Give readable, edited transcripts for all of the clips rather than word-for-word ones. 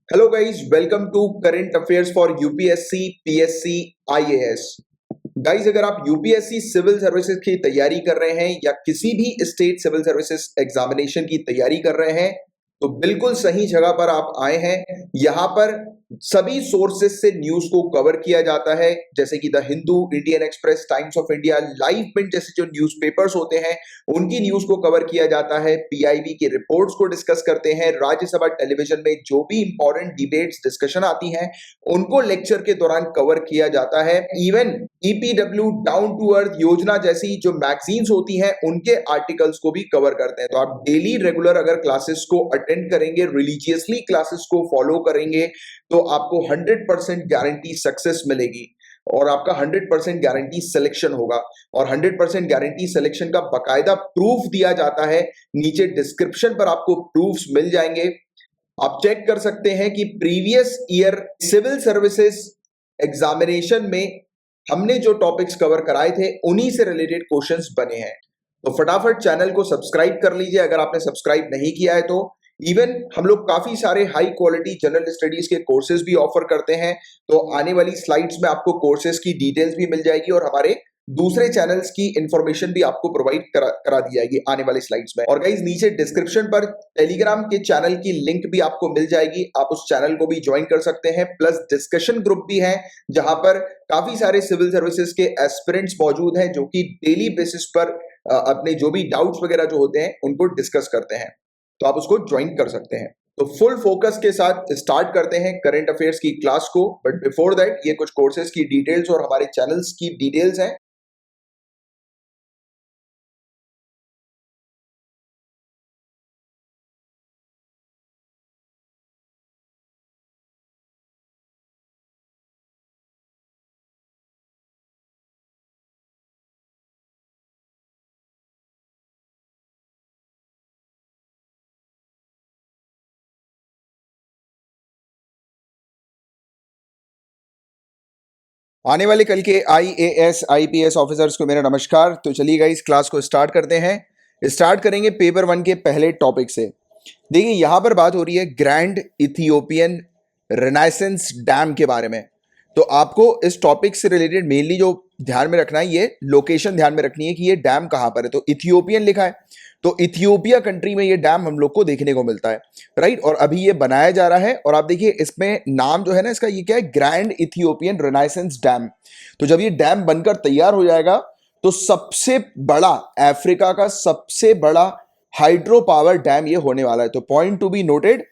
Hello guys, welcome to current affairs for UPSC PSC IAS. Guys, अगर आप UPSC civil services की तैयारी कर रहे हैं या किसी भी स्टेट सिविल सर्विसेज एग्जामिनेशन की तैयारी कर रहे हैं तो बिल्कुल सही जगह पर आप आए हैं। यहां पर सभी सोर्सेज से न्यूज को कवर किया जाता है, जैसे कि the Hindu, Indian Express, Times of India, Live Mint जैसे जो न्यूज़पेपर्स होते हैं उनकी न्यूज को कवर किया जाता है। पीआईबी के रिपोर्ट्स को डिस्कस करते हैं। राज्यसभा टेलीविजन में जो भी इंपॉर्टेंट डिबेट्स डिस्कशन आती हैं उनको लेक्चर के दौरान कवर किया जाता है। Even EPW, down to earth Yojana जैसी जो मैगजीन्स होती हैं उनके आर्टिकल्स को भी कवर करते हैं। तो आप डेली रेगुलर अगर क्लासेस को अटेंड करेंगे, रिलीजियसली क्लासेस को फॉलो करेंगे तो आपको 100% गारंटी सक्सेस मिलेगी और आपका 100% गारंटी सिलेक्शन होगा। और 100% गारंटी सिलेक्शन का बकायदा प्रूफ दिया जाता है। नीचे डिस्क्रिप्शन पर आपको प्रूफ्स मिल जाएंगे, आप चेक कर सकते हैं कि previous year civil services examination में हमने जो टॉपिक्स कवर कराए थे उन्हीं से रिलेटेड क्वेश्चंस बने हैं। तो फटाफट चैनल को सब्सक्राइब कर लीजिए अगर आपने सब्सक्राइब नहीं किया है तो। इवन हम लोग काफी सारे हाई क्वालिटी जनरल स्टडीज के कोर्सेज भी ऑफर करते हैं। तो आने वाली स्लाइड्स में आपको कोर्सेज की डिटेल्स भी मिल जाएगी और हमारे दूसरे चैनल्स की इंफॉर्मेशन भी आपको प्रोवाइड करा दी जाएगी आने वाली स्लाइड्स में। और गाइस, नीचे डिस्क्रिप्शन पर टेलीग्राम के चैनल की लिंक भी आपको मिल जाएगी, आप उस चैनल को भी ज्वाइन कर सकते हैं। प्लस डिस्कशन ग्रुप भी है जहां पर काफी सारे सिविल सर्विसेज के एस्पिरेंट्स मौजूद हैं जो कि डेली बेसिस पर अपने जो भी डाउट्स वगैरह जो होते हैं उनको डिस्कस करते हैं, तो आप उसको ज्वाइन कर सकते हैं। तो फुल फोकस के साथ स्टार्ट करते हैं करंट अफेयर्स की क्लास को। बट बिफोर दैट ये कुछ कोर्सेज की डिटेल्स और हमारे चैनल्स की डिटेल्स हैं। आने वाले कल के आईएएस आईपीएस ऑफिसर्स को मेरा नमस्कार। तो चलिए गाइस, क्लास को स्टार्ट करते हैं। स्टार्ट करेंगे पेपर 1 के पहले टॉपिक से। देखिए, यहां पर बात हो रही है ग्रैंड इथियोपियन रेनाइसेंस डैम के बारे में। तो आपको इस टॉपिक से रिलेटेड मेनली जो ध्यान में रखना है, ये लोकेशन ध्यान में रखनी है कि ये डैम कहां पर है। तो इथियोपियन लिखा है, तो इथियोपिया कंट्री में ये डैम हम लोग को देखने को मिलता है, राइट। और अभी ये बनाया जा रहा है और आप देखिए इसमें नाम जो है ना इसका, ये क्या है, ग्रैंड इथियोपियन रेनाइसेंस डैम। तो जब ये डैम बनकर तैयार हो जाएगा तो सबसे बड़ा, अफ्रीका का सबसे बड़ा हाइड्रो पावर डैम ये होने वाला है। तो point to be noted,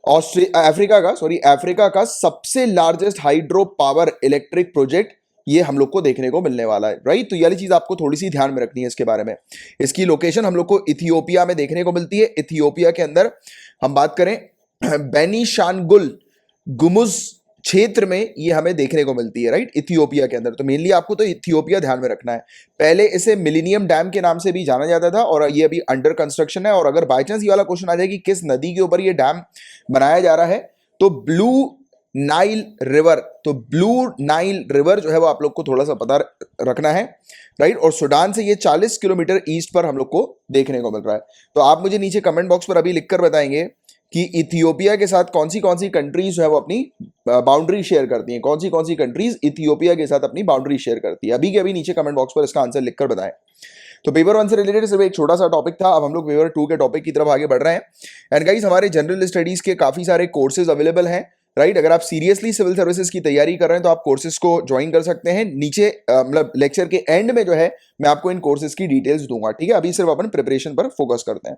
Africa का सबसे largest hydro power electric project ये हम लोग को देखने को मिलने वाला है, राइट। तो ये वाली चीज आपको थोड़ी सी ध्यान में रखनी है इसके बारे में। इसकी लोकेशन हम लोग को इथियोपिया में देखने को मिलती है। इथियोपिया के अंदर हम बात करें बेनीशानगुल गुमुज क्षेत्र में ये हमें देखने को मिलती है, राइट, इथियोपिया के अंदर। तो मेनली आपको तो इथियोपिया ध्यान में रखना है। पहले इसे मिलेनियम डैम के नाम से भी जाना जाता था और ये अभी अंडर कंस्ट्रक्शन है। और अगर बाई चांस ये वाला क्वेश्चन आ जाए कि किस नदी के ऊपर ये डैम बनाया जा रहा है, तो ब्लू नाइल रिवर। तो ब्लू नाइल रिवर जो है वो आप लोग को थोड़ा सा पता रखना है, राइट। और सूडान से ये 40 किलोमीटर ईस्ट पर हम लोग को देखने को मिल रहा है। तो आप मुझे नीचे कमेंट बॉक्स पर अभी लिखकर बताएंगे कि इथियोपिया के साथ कौन सी कंट्रीज जो है वो अपनी बाउंड्री शेयर करती हैं, कौन सी कंट्रीज इथियोपिया के साथ अपनी बाउंड्री शेयर करती है। अभी के अभी नीचे कमेंट बॉक्स पर इसका आंसर लिखकर बताएं। तो पेपर 1 से रिलेटेड सिर्फ एक छोटा सा टॉपिक था। अब हम लोग पेपर 2 के टॉपिक की तरफ आगे बढ़ रहे हैं। एंड गाइस, हमारे जनरल स्टडीज के काफी सारे कोर्सेज अवेलेबल हैं, राइट। अगर आप सीरियसली सिविल सर्विसेज की तैयारी कर रहे हैं तो आप कोर्सेज को ज्वाइन कर सकते हैं। नीचे मतलब लेक्चर के एंड में जो है मैं आपको इन कोर्सेज की डिटेल्स दूंगा, ठीक है। अभी सिर्फ अपन प्रिपरेशन पर फोकस करते हैं।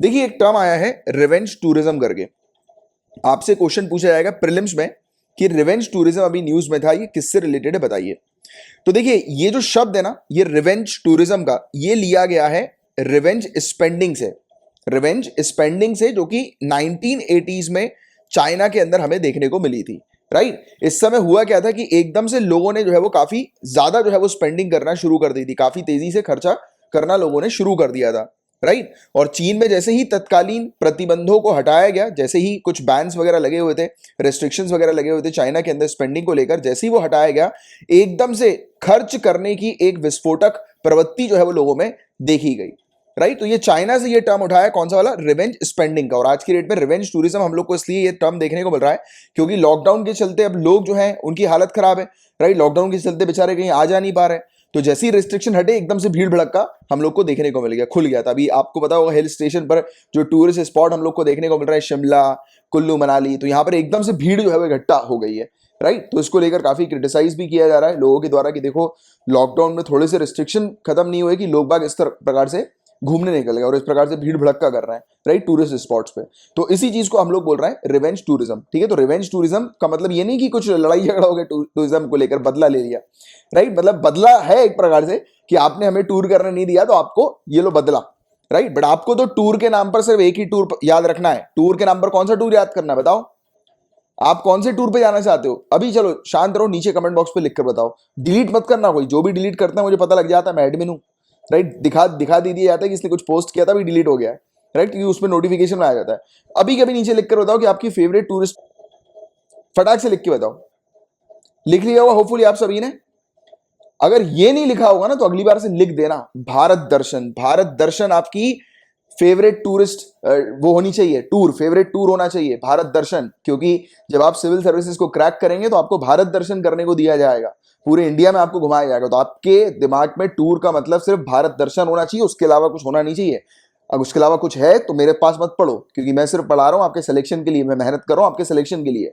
देखिए, एक टर्म आया है रिवेंज टूरिज्म करके। आपसे क्वेश्चन पूछा जाएगा प्रीलिम्स में कि रिवेंज टूरिज्म अभी न्यूज में था, ये किससे रिलेटेड है बताइए। तो देखिए, ये जो शब्द है ना, ये रिवेंज टूरिज्म का, ये लिया गया है रिवेंज स्पेंडिंग से। रिवेंज स्पेंडिंग से, जो कि 1980s में चाइना के अंदर हमें देखने को मिली थी, राइट। इस समय हुआ क्या था कि एकदम से लोगों ने जो है वो काफी ज्यादा जो है वो स्पेंडिंग करना शुरू कर दी थी, काफी तेजी से खर्चा करना लोगों ने शुरू कर दिया था, राइट। और चीन में जैसे ही तत्कालीन प्रतिबंधों को हटाया गया, जैसे ही कुछ बैन्स वगैरह लगे हुए थे, रेस्ट्रिक्शंस वगैरह लगे हुए थे चाइना के अंदर स्पेंडिंग को लेकर, जैसे ही वो हटाया गया, एकदम से खर्च करने की एक विस्फोटक प्रवृत्ति जो है वो लोगों में देखी गई, राइट। तो ये चाइना से ये टर्म उठाया कौन सा वाला, रिवेंज स्पेंडिंग का। और आज की डेट में रिवेंज टूरिज्म हम लोग को इसलिए ये टर्म देखने को मिल रहा है क्योंकि लॉकडाउन के चलते अब लोग जो है उनकी हालत खराब है, राइट। लॉकडाउन के चलते बेचारे कहीं आ जा नहीं पा रहे, तो जैसी रिस्ट्रिक्शन हटे एकदम से भीड़ भड़का हम लोग को देखने को मिल गया, खुल गया था। अभी आपको पता होगा हिल स्टेशन पर जो टूरिस्ट स्पॉट हम लोग को देखने को मिल रहा है, शिमला, कुल्लू मनाली, तो यहाँ पर एकदम से भीड़ जो है वो इकट्ठा हो गई है, राइट। तो इसको लेकर काफी क्रिटिसाइज भी किया जा रहा है लोगों के द्वारा कि देखो लॉकडाउन में थोड़े से रिस्ट्रिक्शन खत्म नहीं हुए कि लोग बाग इस प्रकार से घूमने निकल गए और इस प्रकार से भीड़ भड़का कर रहे हैं, राइट, टूरिस्ट स्पॉट्स पे। तो इसी चीज को हम लोग बोल रहे हैं रिवेंज टूरिज्म, ठीक है। तो रिवेंज टूरिज्म का मतलब ये नहीं कि कुछ लड़ाई झगड़ा हो गया टूरिज्म को लेकर, बदला ले लिया, राइट। मतलब बदला है एक प्रकार से कि आपने हमें टूर करने नहीं दिया तो आपको ये लो बदला, राइट। बट आपको तो टूर के नाम पर सिर्फ एक ही टूर याद रखना है। टूर के नाम पर कौन सा टूर याद करना है बताओ, आप कौन से टूर पे जाना चाहते हो? अभी चलो शांत रहो, नीचे कमेंट बॉक्स पे लिख कर बताओ। डिलीट मत करना, कोई जो भी डिलीट करता है मुझे पता लग जाता है, मैं एडमिन हूं, राइट। दिखा दे दिया जाता है कि इसने कुछ पोस्ट किया था अभी डिलीट हो गया है, राइट, क्योंकि उसमें नोटिफिकेशन में आ जाता है। अभी कभी नीचे लिख कर बताओ कि आपकी फेवरेट टूरिस्ट, फटाक से लिख के बताओ। लिख लिया होगा होपफुली आप सभी ने। अगर ये नहीं लिखा होगा ना तो अगली बार से लिख देना भारत दर्शन। भारत दर्शन आपकी फेवरेट टूरिस्ट वो होनी चाहिए, टूर फेवरेट टूर होना चाहिए भारत दर्शन, क्योंकि जब आप सिविल सर्विसेज को क्रैक करेंगे तो आपको भारत दर्शन करने को दिया जाएगा, पूरे इंडिया में आपको घुमाया जाएगा। तो आपके दिमाग में टूर का मतलब सिर्फ भारत दर्शन होना चाहिए, उसके अलावा कुछ होना नहीं चाहिए। अगर उसके अलावा कुछ है तो मेरे पास मत पढ़ो, क्योंकि मैं सिर्फ पढ़ा रहा हूं आपके सिलेक्शन के लिए, मैं मेहनत कर रहा हूं आपके सिलेक्शन के लिए,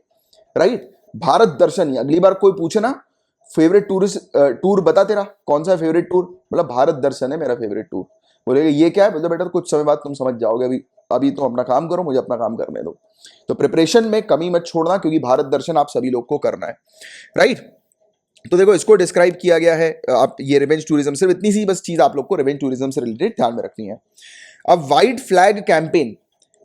राइट। भारत दर्शन ही अगली बार कोई पूछे ना फेवरेट टूरिस्ट टूर बता तेरा कौन सा फेवरेट टूर, मतलब भारत दर्शन है मेरा फेवरेट टूर। बोलेगा ये क्या है, मतलब बेटा कुछ समय बाद तुम समझ जाओगे, अभी अभी तो अपना काम करो, मुझे अपना काम करने दो। तो प्रिपरेशन में कमी मत छोड़ना, क्योंकि भारत दर्शन आप सभी लोग को करना है, राइट। तो देखो इसको डिस्क्राइब किया गया है, आप ये रिवेंज टूरिज्म, सिर्फ इतनी सी बस चीज आप लोग को रिवेंज टूरिज्म से रिलेटेड ध्यान में रखनी है। अब white flag campaign,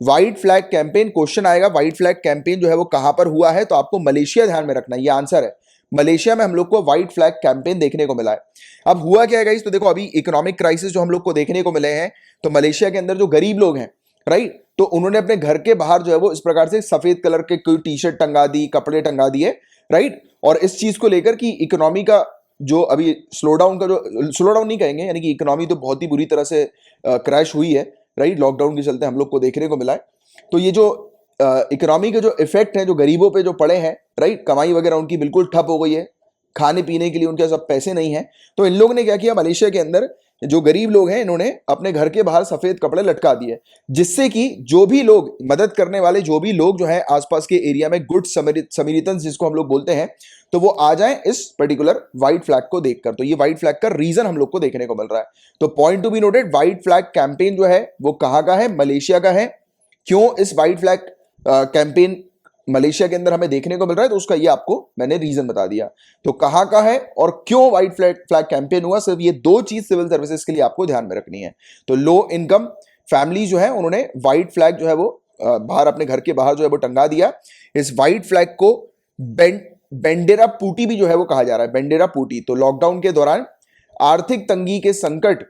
white flag campaign question आएगा। व्हाइट फ्लैग कैंपेन जो है वो कहां पर हुआ है, तो आपको मलेशिया ध्यान में रखना है, ये आंसर है। मलेशिया में हम लोग को व्हाइट फ्लैग कैंपेन देखने को मिला है। अब हुआ क्या है गाइस, तो देखो अभी इकोनॉमिक क्राइसिस जो हम लोग को देखने को मिले हैं, तो मलेशिया के अंदर जो गरीब लोग हैं, राइट, तो उन्होंने अपने घर के बाहर जो है वो इस प्रकार से सफेद कलर के कोई टी शर्ट टंगा दी, कपड़े टंगा दिए, राइट। और इस चीज को लेकर कि इकोनॉमी का जो अभी स्लो डाउन का, जो स्लो डाउन नहीं कहेंगे, यानी कि इकोनॉमी तो बहुत ही बुरी तरह से क्रैश हुई है, राइट, लॉकडाउन के चलते हम लोग को देखने को मिला है। तो ये जो इकोनॉमी के जो इफेक्ट है जो गरीबों पे जो पड़े हैं, राइट, कमाई वगैरह उनकी बिल्कुल ठप हो गई है, खाने पीने के लिए उनके सब पैसे नहीं है। तो इन लोगों ने क्या किया, मलेशिया के अंदर जो गरीब लोग हैं इन्होंने अपने घर के बाहर सफेद कपड़े लटका दिए, जिससे कि जो भी लोग मदद करने वाले, जो भी लोग जो है आसपास के एरिया में गुड समरीतन जिसको हम लोग बोलते हैं, तो वो आ जाएं इस पर्टिकुलर व्हाइट फ्लैग को देखकर। तो ये व्हाइट फ्लैग का रीजन हम लोग को देखने को मिल रहा है। तो point to be noted, white flag campaign जो है वो कहां का है, मलेशिया का है। क्यों इस व्हाइट फ्लैग कैंपेन मलेशिया के अंदर हमें देखने को मिल रहा है, तो उसका ये आपको मैंने रीजन बता दिया। तो कहां का है और क्यों व्हाइट फ्लैग कैंपेन हुआ, सिर्फ ये दो चीज सिविल सर्विसेज के लिए आपको ध्यान में रखनी है। तो लो इनकम फैमिली जो है उन्होंने व्हाइट फ्लैग जो है वो बाहर, अपने घर के बाहर जो है वो टंगा दिया। इस व्हाइट फ्लैग को बेंडेरा पूटी भी जो है वो कहा जा रहा है, बेंडेरा पूटी। तो लॉकडाउन के दौरान आर्थिक तंगी के संकट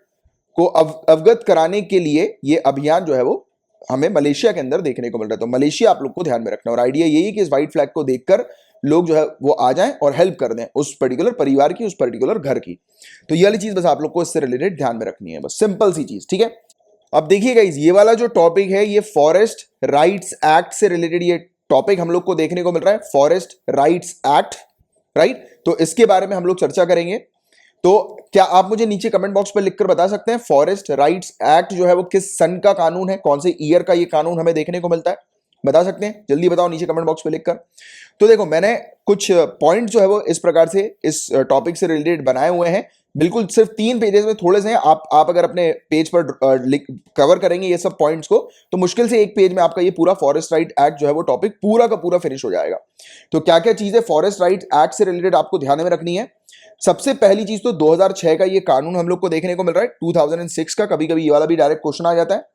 को अवगत कराने के लिए ये अभियान जो है वो हमें मलेशिया के अंदर देखने को मिल रहा है। तो मलेशिया आप लोग को ध्यान में रखना, और आइडिया यही है कि इस व्हाइट फ्लैग को देखकर लोग जो है वो आ जाएं और हेल्प कर दें उस पर्टिकुलर परिवार की, उस पर्टिकुलर घर की। तो ये वाली चीज बस आप लोग को इससे रिलेटेड ध्यान में रखनी है, बस सिंपल सी चीज, ठीक है। अब देखिए गाइस, ये वाला जो टॉपिक है ये फॉरेस्ट राइट्स एक्ट से रिलेटेड ये टॉपिक हम लोग को देखने को मिल रहा है, फॉरेस्ट राइट्स एक्ट, राइट। तो इसके बारे में हम लोग चर्चा करेंगे। तो क्या आप मुझे नीचे कमेंट बॉक्स पर लिखकर बता सकते हैं फॉरेस्ट राइट्स एक्ट जो है वो किस सन का कानून है, कौन से ईयर का ये कानून हमें देखने को मिलता है, बता सकते हैं? जल्दी बताओ नीचे कमेंट बॉक्स पे लिखकर। तो देखो मैंने कुछ पॉइंट जो है वो इस प्रकार से इस टॉपिक से रिलेटेड बनाए हुए हैं, बिल्कुल सिर्फ 3 पेजेस में थोड़े से हैं। आप अगर अपने पेज पर कवर करेंगे ये सब पॉइंट्स को, तो मुश्किल से 1 पेज में आपका ये पूरा फॉरेस्ट राइट एक्ट जो है वो टॉपिक पूरा का पूरा फिनिश हो जाएगा। तो क्या क्या चीजें फॉरेस्ट राइट एक्ट से रिलेटेड आपको ध्यान में रखनी है? सबसे पहली चीज तो 2006 का ये कानून हम लोग को देखने को मिल रहा है, 2006 का, कभी कभी ये वाला भी डायरेक्ट क्वेश्चन आ जाता है।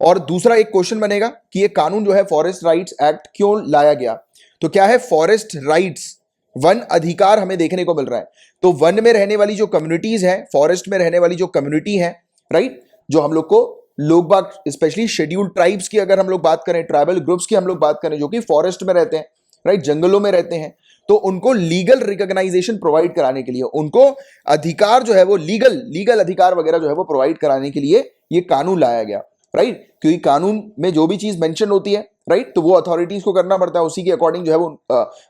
और दूसरा एक क्वेश्चन बनेगा कि ये कानून जो है फॉरेस्ट राइट्स एक्ट क्यों लाया गया। तो क्या है, फॉरेस्ट राइट्स, वन अधिकार हमें देखने को मिल रहा है। तो वन में रहने वाली जो कम्युनिटीज हैं, फॉरेस्ट में रहने वाली जो कम्युनिटी है, राइट, जो हम लोग को लोग बाग, स्पेशली शेड्यूल्ड ट्राइब्स की अगर हम लोग बात करें, ट्राइबल ग्रुप्स की हम लोग बात करें जो कि फॉरेस्ट में रहते हैं, राइट, जंगलों में रहते हैं, तो उनको लीगल रिकॉग्नाइजेशन प्रोवाइड कराने के लिए, उनको अधिकार जो है वो लीगल अधिकार वगैरह जो है वो प्रोवाइड कराने के लिए ये कानून लाया गया, राइट। क्योंकि कानून में जो भी चीज मेंशन होती है, राइट, तो वो अथॉरिटीज को करना पड़ता है, उसी के अकॉर्डिंग जो है वो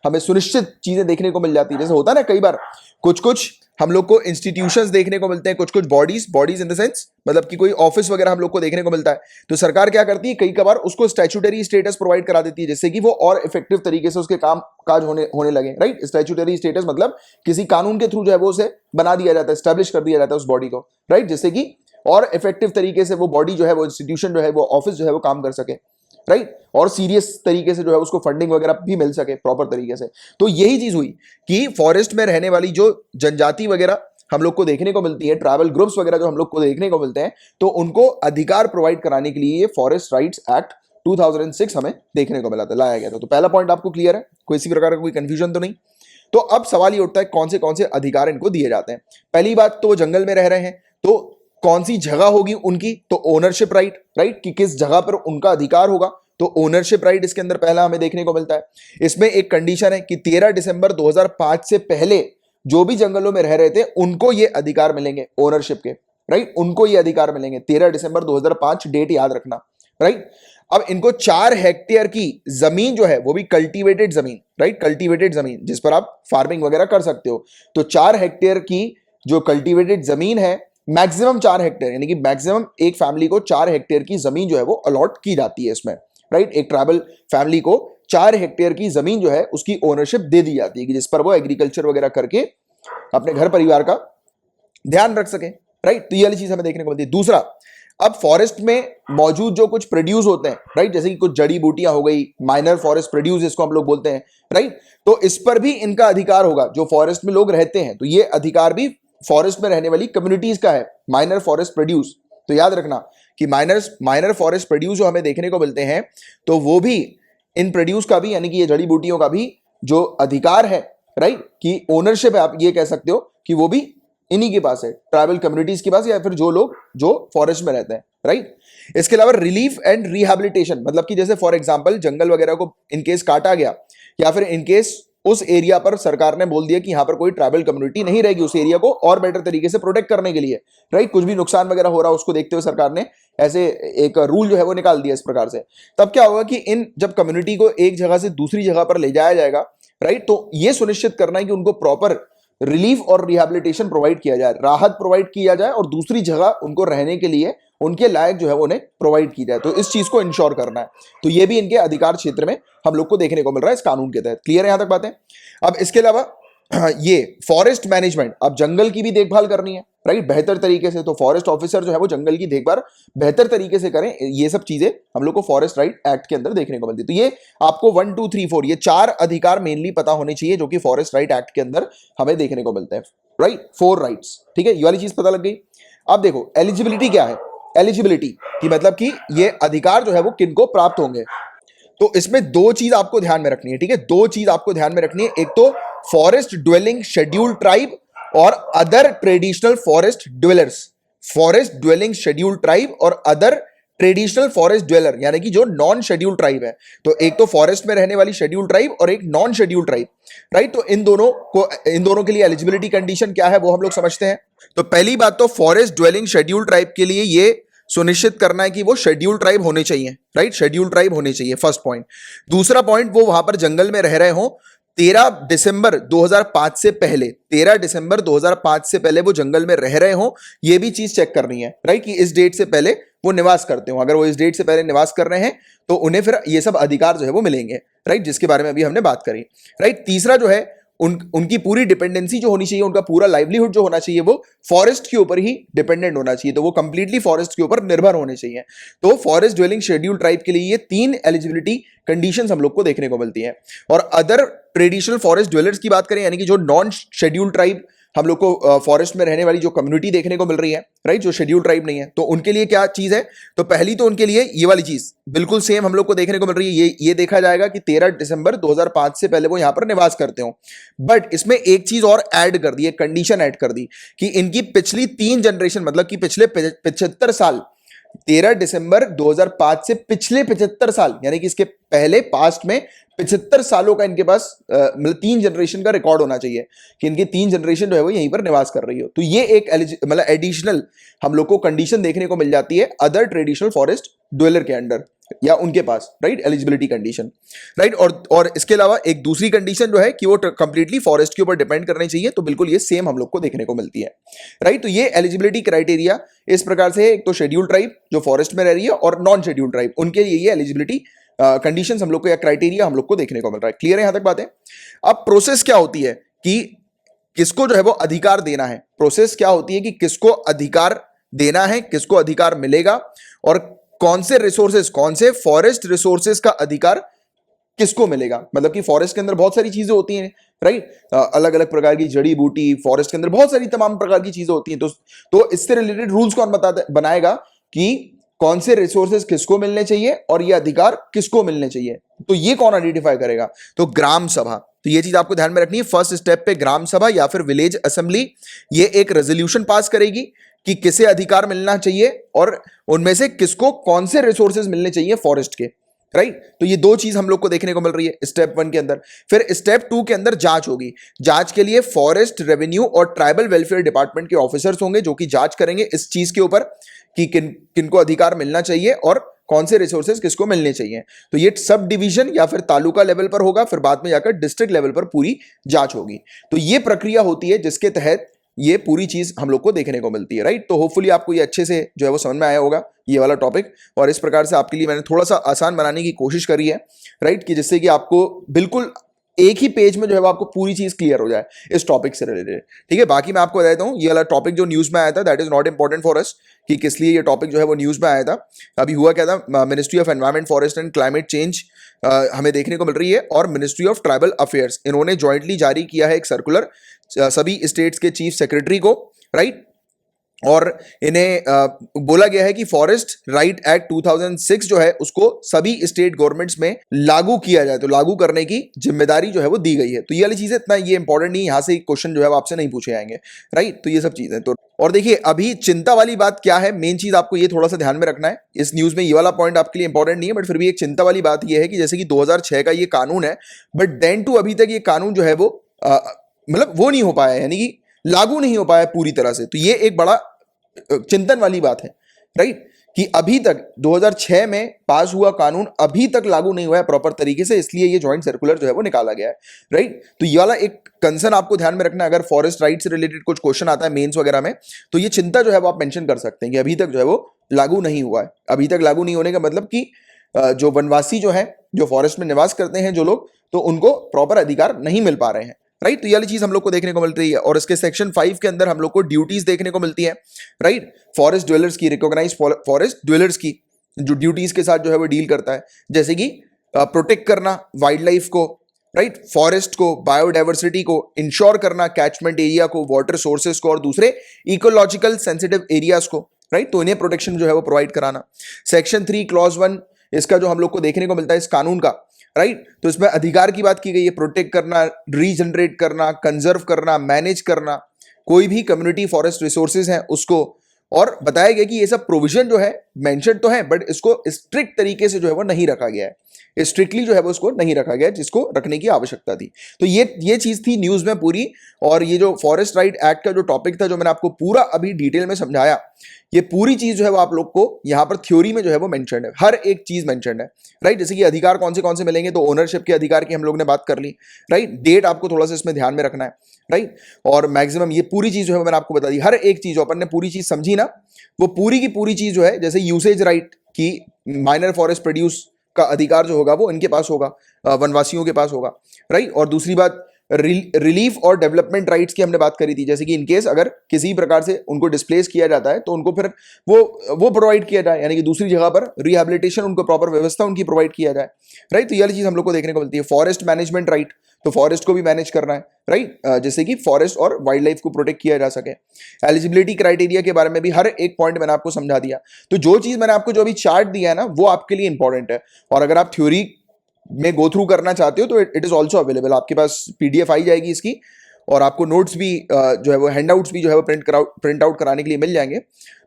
हमें सुनिश्चित चीजें देखने को मिल जाती है। जैसे होता है ना कई बार कुछ हम लोग को इंस्टीट्यूशंस देखने को मिलते हैं, कुछ बॉडीज इन द सेंस मतलब कि कोई ऑफिस वगैरह हम लोग को देखने को मिलता है, तो सरकार क्या करती है कई बार उसको स्टैट्यूटरी स्टेटस प्रोवाइड करा देती है, जिससे कि वो और इफेक्टिव तरीके से उसके काम काज होने लगे, राइट। स्टैट्यूटरी स्टेटस मतलब किसी कानून के थ्रू जो है वो उसे बना दिया जाता है, स्टैब्लिश कर दिया जाता है उस बॉडी को, राइट, जिससे कि और इफेक्टिव तरीके से वो बॉडी जो है वो इंस्टीट्यूशन जो है वो ऑफिस जो है वो काम कर सके, राइट, और सीरियस तरीके से जो है उसको फंडिंग वगैरह भी मिल सके प्रॉपर तरीके से। तो यही चीज हुई कि फॉरेस्ट में रहने वाली जो जनजाति वगैरह हम लोग को देखने को मिलती है, ट्राइबल ग्रुप्स वगैरह जो हम लोग को देखने को मिलते हैं, तो उनको अधिकार प्रोवाइड कराने के लिए ये फॉरेस्ट राइट्स एक्ट 2006 हमें देखने को मिला था, लाया गया था। तो पहला पॉइंट आपको क्लियर है, कोई इसी प्रकार का कोई कंफ्यूजन तो नहीं। तो अब सवाल ये उठता है कौन से अधिकार इनको दिए जाते हैं। पहली बात तो वो जंगल में रह रहे हैं, तो कौन सी जगह होगी उनकी, तो ओनरशिप राइट, राइट, कि किस जगह पर उनका अधिकार होगा, तो ओनरशिप राइट इसके अंदर पहला हमें देखने को मिलता है। इसमें एक कंडीशन है कि 13 दिसंबर 2005 से पहले जो भी जंगलों में रह रहे थे उनको ये अधिकार मिलेंगे ओनरशिप के, राइट, उनको ये अधिकार मिलेंगे। 13 दिसंबर 2005 डेट याद रखना, राइट। अब इनको 4 हेक्टेयर की जमीन जो है वो भी कल्टीवेटेड जमीन, राइट, कल्टीवेटेड जमीन जिस पर आप फार्मिंग वगैरह कर सकते हो, तो 4 हेक्टेयर की जो कल्टीवेटेड जमीन है, मैक्सिमम 4 हेक्टेयर, यानी कि मैक्सिमम एक फैमिली को 4 हेक्टेयर की जमीन जो है वो अलॉट की जाती है इसमें, राइट। एक ट्राइबल फैमिली को 4 हेक्टेयर की जमीन जो है उसकी ओनरशिप दे दी जाती है कि जिस पर वो एग्रीकल्चर वगैरह करके अपने घर परिवार का ध्यान रख सके, राइट। तो ये वाली चीज हमें देखने को मिलती है। दूसरा, अब फॉरेस्ट में मौजूद जो कुछ प्रोड्यूस होते हैं, राइट, जैसे कि कुछ जड़ी बूटियां हो गई, माइनर फॉरेस्ट प्रोड्यूस इसको हम लोग बोलते हैं, राइट, तो इस पर भी इनका अधिकार होगा। जो फॉरेस्ट में लोग रहते हैं तो ये अधिकार भी फॉरेस्ट में रहने वाली कम्युनिटीज का है, माइनर फॉरेस्ट प्रोड्यूस। तो याद रखना कि माइनर फॉरेस्ट प्रोड्यूस जो हमें देखने को मिलते हैं, तो वो भी इन प्रोड्यूस का भी, यानी कि ये जड़ी बूटियों का भी जो अधिकार है, राइट, कि ओनरशिप है, आप ये कह सकते हो कि वो भी इन्हीं के पास है, ट्राइबल कम्युनिटीज के पास, या फिर जो लोग जो फॉरेस्ट में रहते हैं, राइट। इसके अलावा रिलीफ एंड रिहैबिलिटेशन, मतलब कि जैसे फॉर एग्जांपल जंगल वगैरह को इनकेस काटा गया, या फिर इनकेस उस एरिया पर सरकार ने बोल दिया कि यहां पर कोई ट्राइबल कम्युनिटी नहीं रहेगी, उस एरिया को और बेटर तरीके से प्रोटेक्ट करने के लिए, राइट, कुछ भी नुकसान वगैरह हो रहा है उसको देखते हुए सरकार ने ऐसे एक रूल जो है वो निकाल दिया इस प्रकार से। तब क्या होगा कि इन जब कम्युनिटी को एक जगह से दूसरी जगह पर ले जाया जाएगा, राइट, तो ये सुनिश्चित करना है कि उनको प्रॉपर रिलीफ और रिहैबिलिटेशन प्रोवाइड किया जाए, राहत प्रोवाइड किया जाए, और दूसरी जगह उनको रहने के लिए उनके लायक जो है वो उन्हें प्रोवाइड की जाए। तो इस चीज को इंश्योर करना है, तो ये भी इनके अधिकार क्षेत्र में हम लोग को देखने को मिल रहा है इस कानून के तहत। क्लियर है यहां तक बातें। अब इसके अलावा ये फॉरेस्ट मैनेजमेंट, अब जंगल की भी देखभाल करनी है, राइट, बेहतर तरीके से, तो फॉरेस्ट ऑफिसर जो है वो जंगल की देखभाल बेहतर तरीके से करें। ये सब चीजें हम लोग को फॉरेस्ट राइट एक्ट के अंदर देखने को मिलती है। तो ये आपको 1 2 3 4 ये 4 अधिकार मेनली पता होने चाहिए जो कि फॉरेस्ट राइट एक्ट के अंदर हमें देखने को मिलते हैं, राइट, 4 राइट्स, ठीक है, ये वाली चीज पता लग गई। अब देखो एलिजिबिलिटी क्या है, एलिजिबिलिटी की मतलब कि ये अधिकार जो है वो किनको प्राप्त होंगे। तो इसमें 2 चीज आपको ध्यान में रखनी है, ठीक है, 2 चीज आपको ध्यान में रखनी है। एक तो फॉरेस्ट ड्वेलिंग शेड्यूल्ड ट्राइब और other traditional forest dwellers, forest dwelling scheduled tribe और अदर ट्रेडिशनल फॉरेस्ट ड्वेलर, यानी कि जो नॉन शेड्यूल्ड ट्राइब है। तो एक तो फॉरेस्ट में रहने वाली शेड्यूल्ड ट्राइब और एक नॉन शेड्यूल्ड ट्राइब, राइट। तो इन दोनों के लिए एलिजिबिलिटी कंडीशन क्या है वो हम लोग समझते हैं। तो पहली बात तो फॉरेस्ट ड्वेलिंग शेड्यूल्ड ट्राइब के लिए ये सुनिश्चित करना है कि वो शेड्यूल्ड ट्राइब होने चाहिए, राइट, शेड्यूल्ड ट्राइब होने चाहिए, फर्स्ट पॉइंट। दूसरा पॉइंट, वो वहां पर जंगल में रह रहे हो 13 दिसंबर 2005 से पहले, 13 दिसंबर 2005 से पहले वो जंगल में रह रहे हो, ये भी चीज चेक करनी है, राइट, कि इस डेट से पहले वो निवास करते हो। अगर वो इस डेट से पहले निवास कर रहे हैं तो उन्हें फिर ये सब अधिकार जो है वो मिलेंगे, राइट, जिसके बारे में अभी हमने बात करी, राइट। तीसरा जो है उनकी पूरी डिपेंडेंसी जो होनी चाहिए, उनका पूरा लाइवलीहुड जो होना चाहिए वो फॉरेस्ट के ऊपर ही डिपेंडेंट होना चाहिए, तो वो कंप्लीटली फॉरेस्ट के ऊपर निर्भर होने चाहिए। तो फॉरेस्ट ड्वेलिंग शेड्यूल्ड ट्राइब के लिए ये 3 एलिजिबिलिटी कंडीशंस हम लोग को देखने को मिलती हैं। और अदर ट्रेडिशनल फॉरेस्ट ड्वेलर्स की बात करें, यानी कि जो नॉन शेड्यूल्ड ट्राइब हम लोग को फॉरेस्ट में रहने वाली जो कम्युनिटी देखने को मिल रही है, राइट, जो शेड्यूल्ड ट्राइब नहीं है, तो उनके लिए क्या चीज है, तो पहली तो उनके लिए ये वाली चीज बिल्कुल सेम हम लोग को देखने को मिल रही है। ये देखा जाएगा कि 13 दिसंबर 2005 से पहले वो यहां पर निवास करते हो। बट इसमें एक चीज और ऐड कर दी, एक कंडीशन ऐड कर दी कि इनकी पिछली 3 जनरेशन, मतलब कि पिछले 75 साल 13 दिसंबर 2005 से पिछले 75 साल, यानी कि इसके पहले पास्ट में 75 सालों का इनके पास मतलब 3 जनरेशन का रिकॉर्ड होना चाहिए कि इनके 3 जनरेशन जो है वो यहीं पर निवास कर रही हो। तो ये एक मतलब एडिशनल हम लोग को कंडीशन देखने को मिल जाती है अदर ट्रेडिशनल फॉरेस्ट ड्वेलर के अंडर या उनके पास, राइट, एलिजिबिलिटी कंडीशन, राइट। और इसके अलावा एक दूसरी कंडीशन जो है कि वो कंप्लीटली फॉरेस्ट के ऊपर डिपेंड करनी चाहिए, तो बिल्कुल ये सेम हम लोग को देखने को मिलती है, राइट। तो ये एलिजिबिलिटी क्राइटेरिया इस प्रकार से है, एक तो शेड्यूल ट्राइब जो फॉरेस्ट में रह रही है और नॉन शेड्यूल ट्राइब, उनके लिए ये एलिजिबिलिटी कंडीशंस हम लोग को या क्राइटेरिया हम लोग को देखने को मिल रहा है। क्लियर है यहां तक बातें? अब प्रोसेस क्या होती है कि किसको जो है वो अधिकार देना है, प्रोसेस क्या होती है कि किसको अधिकार देना है, किसको अधिकार मिलेगा और कौन से रिसोर्सेस, कौन से फॉरेस्ट रिसोर्सेस का अधिकार किसको मिलेगा। मतलब कि फॉरेस्ट के अंदर बहुत सारी चीजें होती हैं, राइट, अलग अलग प्रकार की जड़ी बूटी, फॉरेस्ट के अंदर बहुत सारी तमाम प्रकार की चीजें होती हैं। तो इससे रिलेटेड रूल्स कौन बनाएगा कि कौन से रिसोर्सेज किसको मिलने चाहिए और ये अधिकार किसको मिलने चाहिए, तो ये कौन आइडेंटिफाई करेगा? तो ग्राम सभा। तो ये चीज आपको ध्यान में रखनी है, फर्स्ट स्टेप पे ग्राम सभा या फिर विलेज असेंबली ये एक रेजोल्यूशन पास करेगी कि किसे अधिकार मिलना चाहिए और उनमें से किसको कौन से रिसोर्सेज मिलने चाहिए फॉरेस्ट के, राइट। तो ये दो चीज हम लोग को देखने को मिल रही है स्टेप 1 के अंदर। फिर स्टेप 2 के अंदर जांच होगी। जांच के लिए फॉरेस्ट, रेवेन्यू और ट्राइबल वेलफेयर डिपार्टमेंट के ऑफिसर्स होंगे जो कि जांच करेंगे इस चीज के ऊपर कि किनको अधिकार मिलना चाहिए और कौन से रिसोर्सेज किसको मिलने चाहिए। तो ये सब डिवीजन या फिर तालुका लेवल पर होगा, फिर बाद में जाकर डिस्ट्रिक्ट लेवल पर पूरी जांच होगी। तो ये प्रक्रिया होती है जिसके तहत ये पूरी चीज हम लोग को देखने को मिलती है, राइट। तो होपफुली आपको ये अच्छे से जो है वो समझ में आया होगा ये वाला टॉपिक, और इस प्रकार से आपके लिए मैंने थोड़ा सा आसान बनाने की कोशिश करी है, राइट, कि जिससे कि आपको बिल्कुल एक ही पेज में जो है वो आपको पूरी चीज क्लियर हो जाए इस टॉपिक से रिलेटेड, ठीक है। बाकी मैं आपको बता देता हूँ ये वाला टॉपिक जो न्यूज में आया था that is not important for us, कि किस लिए ये टॉपिक जो है वो न्यूज में आया था। अभी हुआ क्या था, ministry of environment, forest and climate change हमें देखने को मिल रही है और मिनिस्ट्री ऑफ ट्राइबल अफेयर्स, इन्होंने ज्वाइंटली जारी किया है एक सर्कुलर सभी स्टेट्स के चीफ सेक्रेटरी को, राइट। और इन्हें बोला गया है कि फॉरेस्ट राइट एक्ट 2006 जो है उसको सभी स्टेट गवर्नमेंट्स में लागू किया जाए, तो लागू करने की जिम्मेदारी जो है वो दी गई है। तो ये वाली चीजें इतना ये इंपॉर्टेंट नहीं, यहां से क्वेश्चन जो है वो आपसे नहीं पूछे जाएंगे, राइट। तो ये सब चीजें तो, और देखिए अभी चिंता वाली बात क्या है, मेन चीज आपको ये थोड़ा सा ध्यान में रखना है इस न्यूज में, ये वाला पॉइंट आपके लिए इंपॉर्टेंट नहीं है बट फिर भी एक चिंता वाली बात ये है कि जैसे कि 2006 का ये कानून है बट देन टू अभी तक ये कानून जो है वो मतलब वो नहीं हो पाया, यानी कि लागू नहीं हो पाया पूरी तरह से। तो ये एक बड़ा चिंतन वाली बात है, राइट, कि अभी तक 2006 में पास हुआ कानून अभी तक लागू नहीं हुआ है प्रॉपर तरीके से, इसलिए ये जॉइंट सर्कुलर जो है वो निकाला गया है, राइट। तो ये वाला एक कंसर्न आपको ध्यान में रखना है, अगर फॉरेस्ट राइट से रिलेटेड कुछ क्वेश्चन आता है मेंस वगैरह में तो ये चिंता जो है वो आप मेंशन कर सकते हैं कि अभी तक जो है वो लागू नहीं हुआ है। अभी तक लागू नहीं होने का मतलब कि जो वनवासी जो है, जो फॉरेस्ट में निवास करते हैं जो लोग, तो उनको प्रॉपर अधिकार नहीं मिल पा रहे हैं, राइट। तो ये वाली चीज हम लोग को देखने को मिल रही है। और इसके सेक्शन 5 के अंदर हम लोग को ड्यूटीज देखने को मिलती है, राइट, फॉरेस्ट ड्वेलर्स की, रिकॉग्नाइज फॉरेस्ट ड्वेलर्स की जो ड्यूटीज के साथ जो है वो डील करता है, जैसे कि प्रोटेक्ट करना वाइल्ड लाइफ को, राइट, फॉरेस्ट को, बायोडाइवर्सिटी को, इंश्योर करना कैचमेंट एरिया को, वाटर सोर्सेस को और दूसरे इकोलॉजिकल सेंसिटिव एरियाज को, राइट। तो इन्हें प्रोटेक्शन जो है वो प्रोवाइड कराना। सेक्शन 3 क्लॉज 1 इसका जो हम लोग को देखने को मिलता है इस कानून का, राइट, तो इसमें अधिकार की बात की गई है, प्रोटेक्ट करना, रीजनरेट करना, कंजर्व करना, मैनेज करना कोई भी कम्युनिटी फॉरेस्ट रिसोर्सेज हैं उसको, और बताया गया कि ये सब प्रोविजन जो है मेंशन तो है बट इसको स्ट्रिक्ट तरीके से जो है वो नहीं रखा गया है, स्ट्रिक्टली जो है वो उसको नहीं रखा गया जिसको रखने की आवश्यकता थी। तो ये चीज थी न्यूज में पूरी। और ये जो फॉरेस्ट राइट एक्ट का जो टॉपिक था जो मैंने आपको पूरा अभी डिटेल में समझाया, ये पूरी चीज जो है वो आप लोग को यहाँ पर थ्योरी में जो है वो मेंशन्ड है, हर एक चीज मेंशन्ड है, राइट। जैसे कि अधिकार कौन से मिलेंगे, तो ओनरशिप के अधिकार की हम लोग ने बात कर ली, राइट। डेट आपको थोड़ा सा इसमें ध्यान में रखना है, राइट। और मैक्सिमम ये पूरी चीज जो है मैंने आपको बता दी, हर एक चीज अपन ने पूरी चीज समझी ना, वो पूरी की पूरी चीज जो है, जैसे यूसेज राइट की माइनर फॉरेस्ट प्रोड्यूस का अधिकार जो होगा वो इनके पास होगा, वनवासियों के पास होगा, राइट। और दूसरी बात रिलीफ और डेवलपमेंट राइट्स की हमने बात करी थी, जैसे कि इनकेस अगर किसी प्रकार से उनको डिस्प्लेस किया जाता है तो उनको फिर वो प्रोवाइड किया जाए, यानी कि दूसरी जगह पर रिहेबिलिटेशन, उनको प्रॉपर व्यवस्था उनकी प्रोवाइड किया जाए, राइट। तो ये चीज हम लोग को देखने को मिलती है। फॉरेस्ट मैनेजमेंट राइट, तो फॉरेस्ट को भी मैनेज करना है, राइट, जैसे कि फॉरेस्ट और वाइल्ड लाइफ को प्रोटेक्ट किया जा सके। एलिजिबिलिटी क्राइटेरिया के बारे में भी हर एक पॉइंट मैंने आपको समझा दिया। तो जो चीज मैंने आपको जो अभी चार्ट दिया है ना वो आपके लिए इंपॉर्टेंट है, और अगर आप थ्योरी में गो थ्रू करना चाहते हो तो इट इज ऑल्सो अवेलेबल, आपके पास PDF आई जाएगी इसकी, और आपको नोट्स भी जो है वो हैंडआउट्स भी जो है वो प्रिंट आउट कराने के लिए मिल जाएंगे।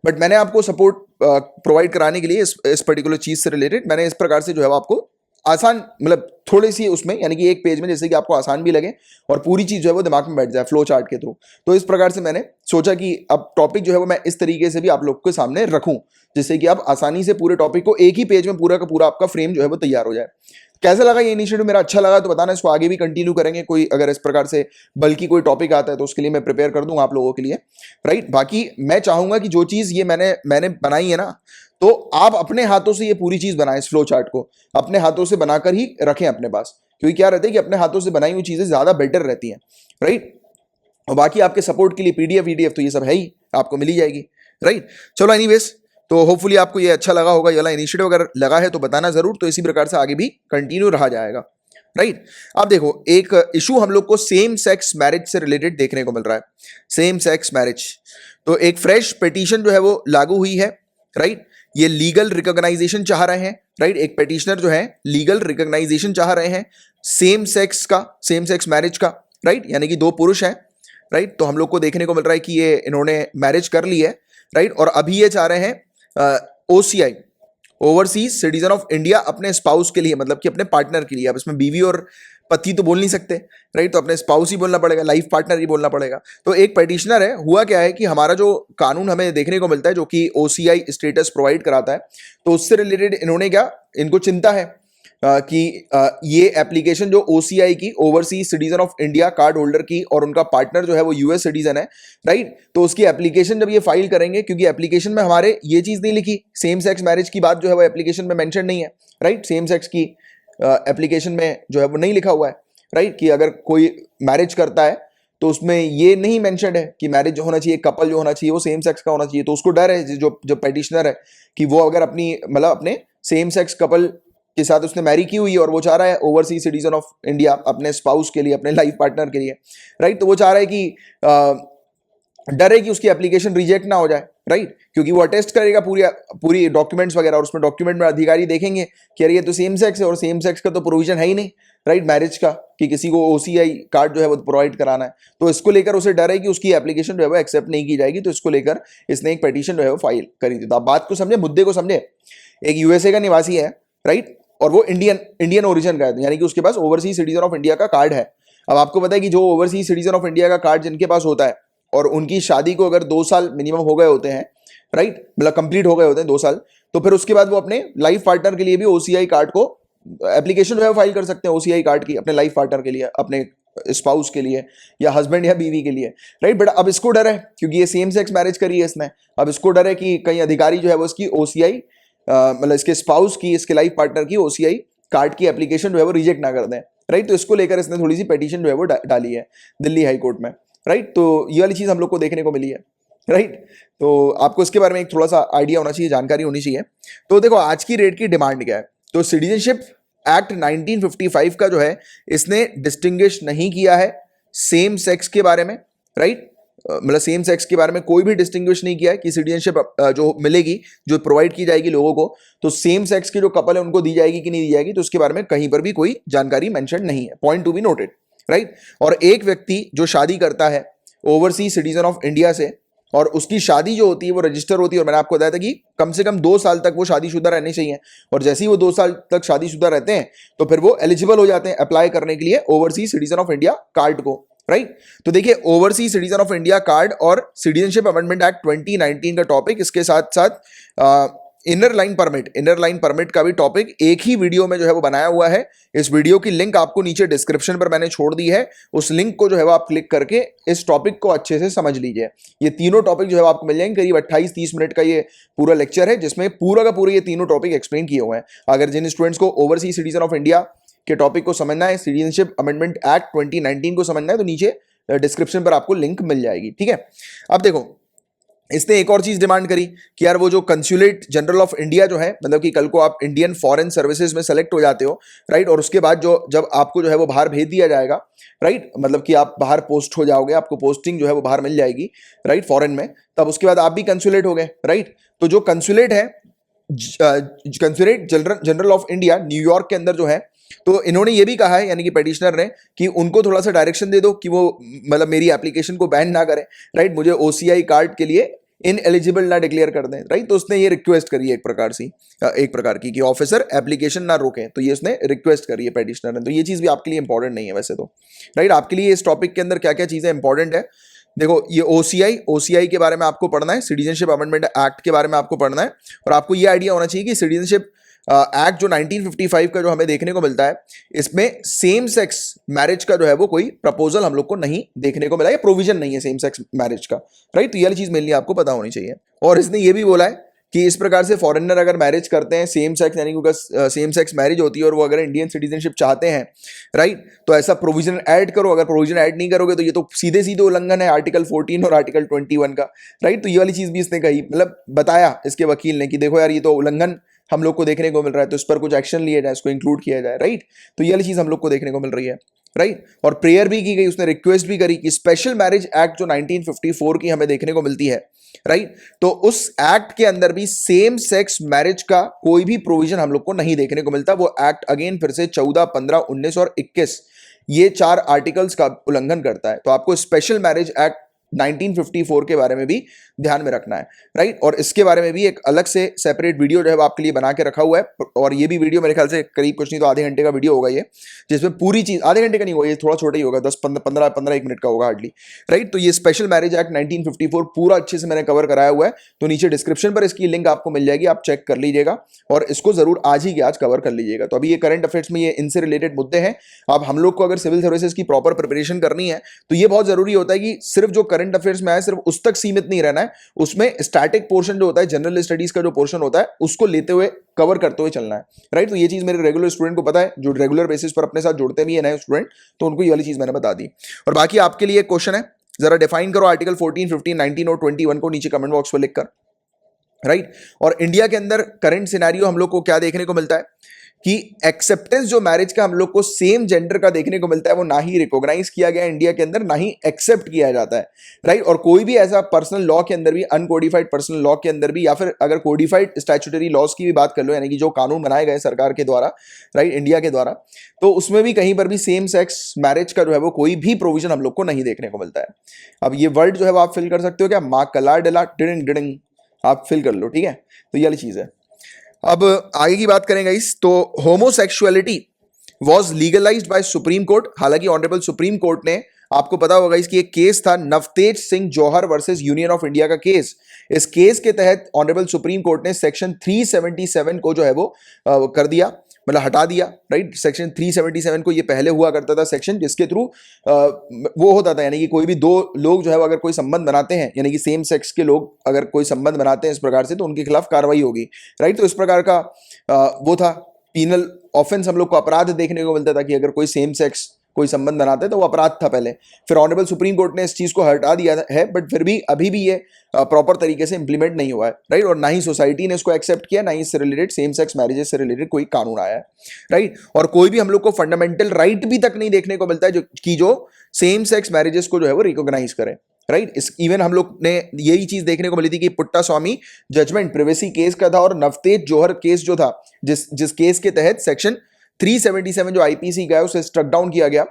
बट मैंने आपको सपोर्ट प्रोवाइड कराने के लिए इस पर्टिकुलर चीज़ से रिलेटेड मैंने इस प्रकार से जो है वो आपको आसान, मतलब थोड़ी सी उसमें, यानी कि एक पेज में जैसे कि आपको आसान भी लगे और पूरी चीज़ जो है वो दिमाग में बैठ जाए फ्लो चार्ट के थ्रू। तो इस प्रकार से मैंने सोचा कि अब टॉपिक जो है वो मैं इस तरीके से भी आप लोग के सामने रखूं, जिससे कि आप आसानी से पूरे टॉपिक को एक ही पेज में पूरा का पूरा आपका फ्रेम जो है वो तैयार हो जाए। कैसा लगा ये इनिशिएटिव? मेरा अच्छा लगा तो बताना, इसको आगे भी कंटिन्यू करेंगे। कोई अगर इस प्रकार से बल्कि कोई टॉपिक आता है तो उसके लिए मैं प्रिपेयर कर दूंगा आप लोगों के लिए, राइट। बाकी मैं चाहूंगा कि जो चीज़ ये मैंने बनाई है ना, तो आप अपने हाथों से ये पूरी चीज़ बनाएं, इस फ्लो चार्ट को अपने हाथों से बनाकर ही रखें अपने पास, क्योंकि क्या रहता है कि अपने हाथों से बनाई हुई चीज़ें ज़्यादा बेटर रहती हैं, राइट। और बाकी आपके सपोर्ट के लिए पीडीएफ तो ये सब है ही, आपको मिल ही जाएगी, राइट। चलो एनीवेज, तो होपफुली आपको ये अच्छा लगा होगा, ये वाला इनिशिएटिव अगर लगा है तो बताना जरूर, तो इसी प्रकार से आगे भी कंटिन्यू रहा जाएगा, राइट। अब देखो, एक इशू हम लोग को सेम सेक्स मैरिज से रिलेटेड देखने को मिल रहा है। सेम सेक्स मैरिज, तो एक फ्रेश पिटीशन जो है वो लागू हुई है, राइट। ये लीगल रिकॉग्नाइजेशन चाह रहे हैं, राइट। एक पिटिशनर जो है लीगल रिकॉग्नाइजेशन चाह रहे हैं सेम सेक्स मैरिज का, राइट। यानी कि दो पुरुष हैं, राइट। तो हम लोग को देखने को मिल रहा है कि ये इन्होंने मैरिज कर ली है, राइट। और अभी ये चाह रहे हैं OCI, overseas citizen of India, अपने स्पाउस के लिए, मतलब कि अपने पार्टनर के लिए। अब इसमें बीवी और पति तो बोल नहीं सकते, राइट। तो अपने स्पाउस ही बोलना पड़ेगा, लाइफ पार्टनर ही बोलना पड़ेगा। तो एक पिटिशनर है, हुआ क्या है कि हमारा जो कानून हमें देखने को मिलता है जो कि OCI स्टेटस प्रोवाइड कराता है, तो उससे रिलेटेड इन्होंने क्या, इनको चिंता है कि ये एप्लीकेशन जो OCI की, overseas citizen of India card holder की, और उनका पार्टनर जो है वो US सिटीजन है, राइट। तो उसकी एप्लीकेशन जब ये फाइल करेंगे, क्योंकि एप्लीकेशन में हमारे ये चीज़ नहीं लिखी, सेम सेक्स मैरिज की बात जो है वो एप्लीकेशन में मेंशन नहीं है, राइट। सेम सेक्स की एप्लीकेशन में जो है वो नहीं लिखा हुआ है, राइट, कि अगर कोई मैरिज करता है तो उसमें ये नहीं मेंशन्ड है कि मैरिज जो होना चाहिए, कपल जो होना चाहिए वो सेम सेक्स का होना चाहिए। तो उसको डर है जो पिटिशनर है कि वो अगर अपने सेम सेक्स कपल के साथ उसने मैरी की हुई है और वो चाह रहा है ओवरसीज सिटीजन ऑफ इंडिया अपने स्पाउस के लिए, अपने लाइफ पार्टनर के लिए, राइट। तो वो चाह रहा है कि डर है कि उसकी एप्लीकेशन रिजेक्ट ना हो जाए, राइट। क्योंकि वो अटेस्ट करेगा पूरी डॉक्यूमेंट्स वगैरह, और उसमें डॉक्यूमेंट में अधिकारी देखेंगे कि अरे ये तो सेम सेक्स है, और सेम सेक्स का तो प्रोविजन है ही नहीं, राइट, मैरिज का, कि किसी को OCI कार्ड जो है वो प्रोवाइड कराना है। तो इसको लेकर उसे डर है कि उसकी एप्लीकेशन जो है वो एक्सेप्ट नहीं की जाएगी। तो इसको लेकर इसने एक पिटीशन जो है वो फाइल करी थी। तो आप बात को समझे, मुद्दे को समझे। एक USA का निवासी है, राइट, और वो इंडियन ओरिजिन का है, यानी कि उसके पास ओवरसीज सिटीजन ऑफ इंडिया का कार्ड है। अब आपको पता है कि जो ओवरसीज सिटीजन ऑफ इंडिया का कार्ड जिनके पास होता है, और उनकी शादी को अगर 2 साल मिनिमम हो गए होते हैं, राइट, मतलब कंप्लीट हो गए होते हैं 2 साल, तो फिर उसके बाद वो अपने लाइफ पार्टनर के लिए भी OCI कार्ड को एप्लीकेशन जो है फाइल कर सकते हैं, OCI कार्ड की, अपने लाइफ पार्टनर के लिए, अपने स्पाउस के लिए, या हस्बैंड या बीवी के लिए, राइट। बट अब इसको डर है क्योंकि ये सेम सेक्स मैरिज करी है इसने। अब इसको डर है कि कहीं अधिकारी जो है वो इसकी OCI, मतलब इसके स्पाउस की, इसके लाइफ पार्टनर की OCI कार्ड की एप्लीकेशन जो है वो रिजेक्ट ना कर दें, राइट। तो इसको लेकर इसने थोड़ी सी पिटीशन जो है वो डाली है दिल्ली हाई कोर्ट में, राइट। तो ये वाली चीज़ हम लोग को देखने को मिली है, राइट। तो आपको इसके बारे में एक थोड़ा सा आइडिया होना चाहिए, जानकारी होनी चाहिए। तो देखो, आज की डेट की डिमांड क्या है। तो सिटीजनशिप एक्ट 1955 का जो है, इसने डिस्टिंग्विश नहीं किया है सेम सेक्स के बारे में, राइट। मतलब सेम सेक्स के बारे में कोई भी डिस्टिंग्विश नहीं किया है कि सिटीजनशिप जो मिलेगी, जो प्रोवाइड की जाएगी लोगों को, तो सेम सेक्स के जो कपल है उनको दी जाएगी कि नहीं दी जाएगी, तो उसके बारे में कहीं पर भी कोई जानकारी मेंशन नहीं है। Point to be noted, right. और एक व्यक्ति जो शादी करता है ओवरसीज सिटीजन ऑफ इंडिया से, और उसकी शादी जो होती है वो रजिस्टर होती है, और मैंने आपको बताया था कि कम से कम 2 साल तक वो शादीशुदा रहने चाहिए, और जैसे ही वो 2 साल तक शादीशुदा रहते हैं तो फिर वो एलिजिबल हो जाते हैं अप्लाई करने के लिए overseas citizen of India card को, राइट। तो देखिए, overseas citizen of India card और सिटीजनशिप अमेंडमेंट एक्ट 2019 का टॉपिक, इसके साथ साथ इनर लाइन परमिट का भी टॉपिक एक ही वीडियो में जो है वो बनाया हुआ है। इस वीडियो की लिंक आपको नीचे डिस्क्रिप्शन पर मैंने छोड़ दी है, उस लिंक को जो है वो आप क्लिक करके इस टॉपिक को अच्छे से समझ लीजिए। ये तीनों टॉपिक जो है आपको मिल जाएंगे। करीब 28-30 मिनट का ये पूरा लेक्चर है, जिसमें पूरा का पूरा ये तीनों टॉपिक एक्सप्लेन किए हुए हैं। अगर जिन स्टूडेंट्स को ओवरसीज सिटीजन ऑफ इंडिया के टॉपिक को समझना है, सिटीजनशिप अमेंडमेंट एक्ट 2019 को समझना है, तो नीचे डिस्क्रिप्शन पर आपको लिंक मिल जाएगी, ठीक है। अब देखो, इसने एक और चीज डिमांड करी कि यार वो जो कंसुलेट जनरल ऑफ इंडिया जो है, मतलब कि कल को आप इंडियन फॉरेन सर्विसेज में सेलेक्ट हो जाते हो, राइट, और उसके बाद जब आपको जो है वो बाहर भेज दिया जाएगा, राइट, मतलब कि आप बाहर पोस्ट हो जाओगे, आपको पोस्टिंग जो है वो बाहर मिल जाएगी, राइट, फॉरेन में, तब उसके बाद आप भी कंसुलेट हो गए, राइट। तो जो कंसुलेट है, consulate general of India New York के अंदर जो है, तो इन्होंने ये भी कहा है, यानी कि पेटिशनर ने, कि उनको थोड़ा सा डायरेक्शन दे दो कि वो मतलब मेरी एप्लीकेशन को बैन ना करें, राइट, मुझे ओसीआई कार्ड के लिए इन एलिजिबल ना डिक्लेयर कर दें, राइट। तो उसने ये रिक्वेस्ट करी है एक प्रकार की कि ऑफिसर एप्लीकेशन ना रोकें, तो ये उसने रिक्वेस्ट करी है पेटिशनर ने। तो ये चीज़ भी आपके लिए इंपॉर्टेंट नहीं है वैसे तो, राइट। आपके लिए इस टॉपिक के अंदर क्या क्या चीज़ें इंपॉर्टेंट है, देखो, ये ओसीआई के बारे में आपको पढ़ना है, सिटीजनशिप अमेंडमेंट एक्ट के बारे में आपको पढ़ना है, और आपको ये आइडिया होना चाहिए कि सिटीजनशिप एक्ट जो 1955 का जो हमें देखने को मिलता है, इसमें सेम सेक्स मैरिज का जो है वो कोई प्रपोजल हम लोग को नहीं देखने को मिला, या प्रोविजन नहीं है सेम सेक्स मैरिज का, राइट। तो ये वाली चीज मेनली आपको पता होनी चाहिए। और इसने ये भी बोला है कि इस प्रकार से फॉरेनर अगर मैरिज करते हैं सेम सेक्स, यानी कि सेम सेक्स मैरिज होती है और वो अगर इंडियन सिटीजनशिप चाहते हैं, राइट, तो ऐसा प्रोविजन ऐड करो। अगर प्रोविजन ऐड नहीं करोगे तो ये तो सीधे सीधे उल्लंघन है आर्टिकल 14 और आर्टिकल 21 का, राइट। तो ये वाली चीज भी इसने कही, मतलब बताया इसके वकील ने कि देखो यार, ये तो उल्लंघन हम लोग को देखने को मिल रहा है, तो इस पर कुछ एक्शन लिया जाए, इसको इंक्लूड किया जाए, राइट। तो ये वाली चीज हम लोग को देखने को मिल रही है, राइट। और प्रेयर भी की गई, उसने रिक्वेस्ट भी करी कि स्पेशल मैरिज एक्ट जो 1954 की हमें देखने को मिलती है, राइट, तो उस एक्ट के अंदर भी सेम सेक्स मैरिज का कोई भी प्रोविजन हम लोग को नहीं देखने को मिलता। वो एक्ट अगेन फिर से 14, 15, 19 और 21 ये 4 आर्टिकल्स का उल्लंघन करता है। तो आपको स्पेशल मैरिज एक्ट 1954 के बारे में भी ध्यान में रखना है, राइट। और इसके बारे में भी एक अलग से सेपरेट वीडियो जो है वो आपके लिए बना के रखा हुआ है, और ये भी वीडियो मेरे ख्याल से करीब कुछ नहीं तो आधे घंटे का वीडियो होगा ये, जिसमें पूरी चीज, आधे घंटे का नहीं होगा ये, थोड़ा छोटा ही होगा, 10-15 1 मिनट का होगा हार्डली, राइट। तो ये स्पेशल मैरिज एक्ट 1954 पूरा अच्छे से मैंने कवर कराया हुआ है, तो नीचे डिस्क्रिप्शन पर इसकी लिंक आपको मिल जाएगी, आप चेक कर लीजिएगा और इसको जरूर आज ही के आज कवर कर लीजिएगा। तो अभी ये करंट अफेयर्स में ये इनसे रिलेटेड मुद्दे हैं। अब हम लोग को अगर सिविल सर्विसेज की प्रॉपर प्रिपरेशन करनी है तो ये बहुत जरूरी होता है कि सिर्फ जो करंट अफेयर्स में आए सिर्फ उस तक सीमित नहीं रहना है, उसमें स्टैटिक पोर्शन जो होता है, जनरल स्टडीज का जो पोर्शन होता है, उसको लेते हुए कवर करते हुए चलना है, राइट। तो ये चीज मेरे रेगुलर स्टूडेंट को पता है, जो रेगुलर बेसिस पर अपने साथ जुड़ते भी है नए स्टूडेंट, तो उनको ये वाली चीज मैंने बता दी। और बाकी आपके लिए एक क्वेश्चन है, जरा डिफाइन करो आर्टिकल 14, 15, 19 और 21 को नीचे कमेंट बॉक्स में लिखकर, राइट। और इंडिया के अंदर करंट सिनेरियो हम लोग को क्या देखने को मिलता है कि एक्सेप्टेंस जो मैरिज का हम लोग को सेम जेंडर का देखने को मिलता है, वो ना ही रिकॉग्नाइज किया गया इंडिया के अंदर, ना ही एक्सेप्ट किया जाता है, राइट। और कोई भी ऐसा पर्सनल लॉ के अंदर भी, अनकोडिफाइड पर्सनल लॉ के अंदर भी, या फिर अगर कोडिफाइड स्टैट्यूटरी लॉज की भी बात कर लो, यानी कि जो कानून बनाए गए सरकार के द्वारा, राइट, इंडिया के द्वारा, तो उसमें भी कहीं पर भी सेम सेक्स मैरिज का जो है वो कोई भी प्रोविजन हम लोग को नहीं देखने को मिलता है। अब ये वर्ड जो है वो आप फिल कर सकते हो क्या, मा कला डला डिडिंग डिडिंग, आप फिल कर लो, ठीक है। तो ये वाली चीज है। अब आगे की बात करेंगे इस, तो homosexuality was legalised by Supreme Court. हालांकि ऑनरेबल सुप्रीम कोर्ट ने, आपको पता होगा इसकी एक केस था Navtej Singh Johar versus Union of India का केस। इस केस के तहत ऑनरेबल सुप्रीम कोर्ट ने सेक्शन 377 को जो है वो कर दिया, मतलब हटा दिया, राइट। सेक्शन 377 को, ये पहले हुआ करता था सेक्शन जिसके थ्रू वो होता था, यानी कि कोई भी दो लोग जो है अगर कोई संबंध बनाते हैं, यानी कि सेम सेक्स के लोग अगर कोई संबंध बनाते हैं इस प्रकार से, तो उनके खिलाफ कार्रवाई होगी, राइट। तो इस प्रकार का वो था पीनल ऑफेंस, हम लोग को अपराध देखने को मिलता था कि अगर कोई सेम सेक्स कोई संबंध बनाते तो वो अपराध था पहले। फिर ऑनरेबल सुप्रीम कोर्ट ने इस चीज को हटा दिया है, बट फिर भी अभी भी ये प्रॉपर तरीके से इंप्लीमेंट नहीं हुआ है, राइट। और ना ही सोसाइटी ने इसको एक्सेप्ट किया, ना ही इससे रिलेटेड सेम सेक्स मैरिजेस से रिलेटेड कोई कानून आया है, राइट। और कोई भी हम लोग को फंडामेंटल राइट भी तक नहीं देखने को मिलता है जो सेम सेक्स मैरिजेस को जो है वो रिकॉग्नाइज करे, राइट। इस इवन हम लोग ने यही चीज देखने को मिली थी कि पुट्टा स्वामी जजमेंट प्रिवेसी केस का था, और नवतेज जौहर केस जो था, जिस केस के तहत सेक्शन 377 जो आईपीसी का है उसे स्ट्रक डाउन किया गया।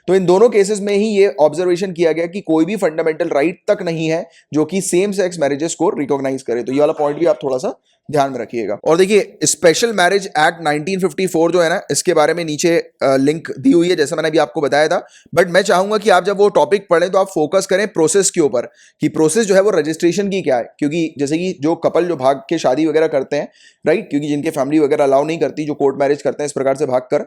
तो इन दोनों केसेस में ही ये ऑब्जर्वेशन किया गया कि कोई भी फंडामेंटल राइट तक नहीं है जो कि सेम सेक्स मैरिजेस को रिकॉग्नाइज करे। तो ये वाला पॉइंट भी आप थोड़ा सा ध्यान में रखिएगा। और देखिए, स्पेशल मैरिज एक्ट 1954 जो है ना, इसके बारे में नीचे लिंक दी हुई है, जैसा मैंने अभी आपको बताया था। बट मैं चाहूंगा कि आप जब वो टॉपिक पढ़ें तो आप फोकस करें प्रोसेस के ऊपर, कि प्रोसेस जो है वो रजिस्ट्रेशन की क्या है। क्योंकि जैसे कि जो कपल जो भाग के शादी वगैरह करते हैं, राइट, क्योंकि जिनके फैमिली वगैरह अलाउ नहीं करती, जो कोर्ट मैरिज करते हैं इस प्रकार से भाग कर,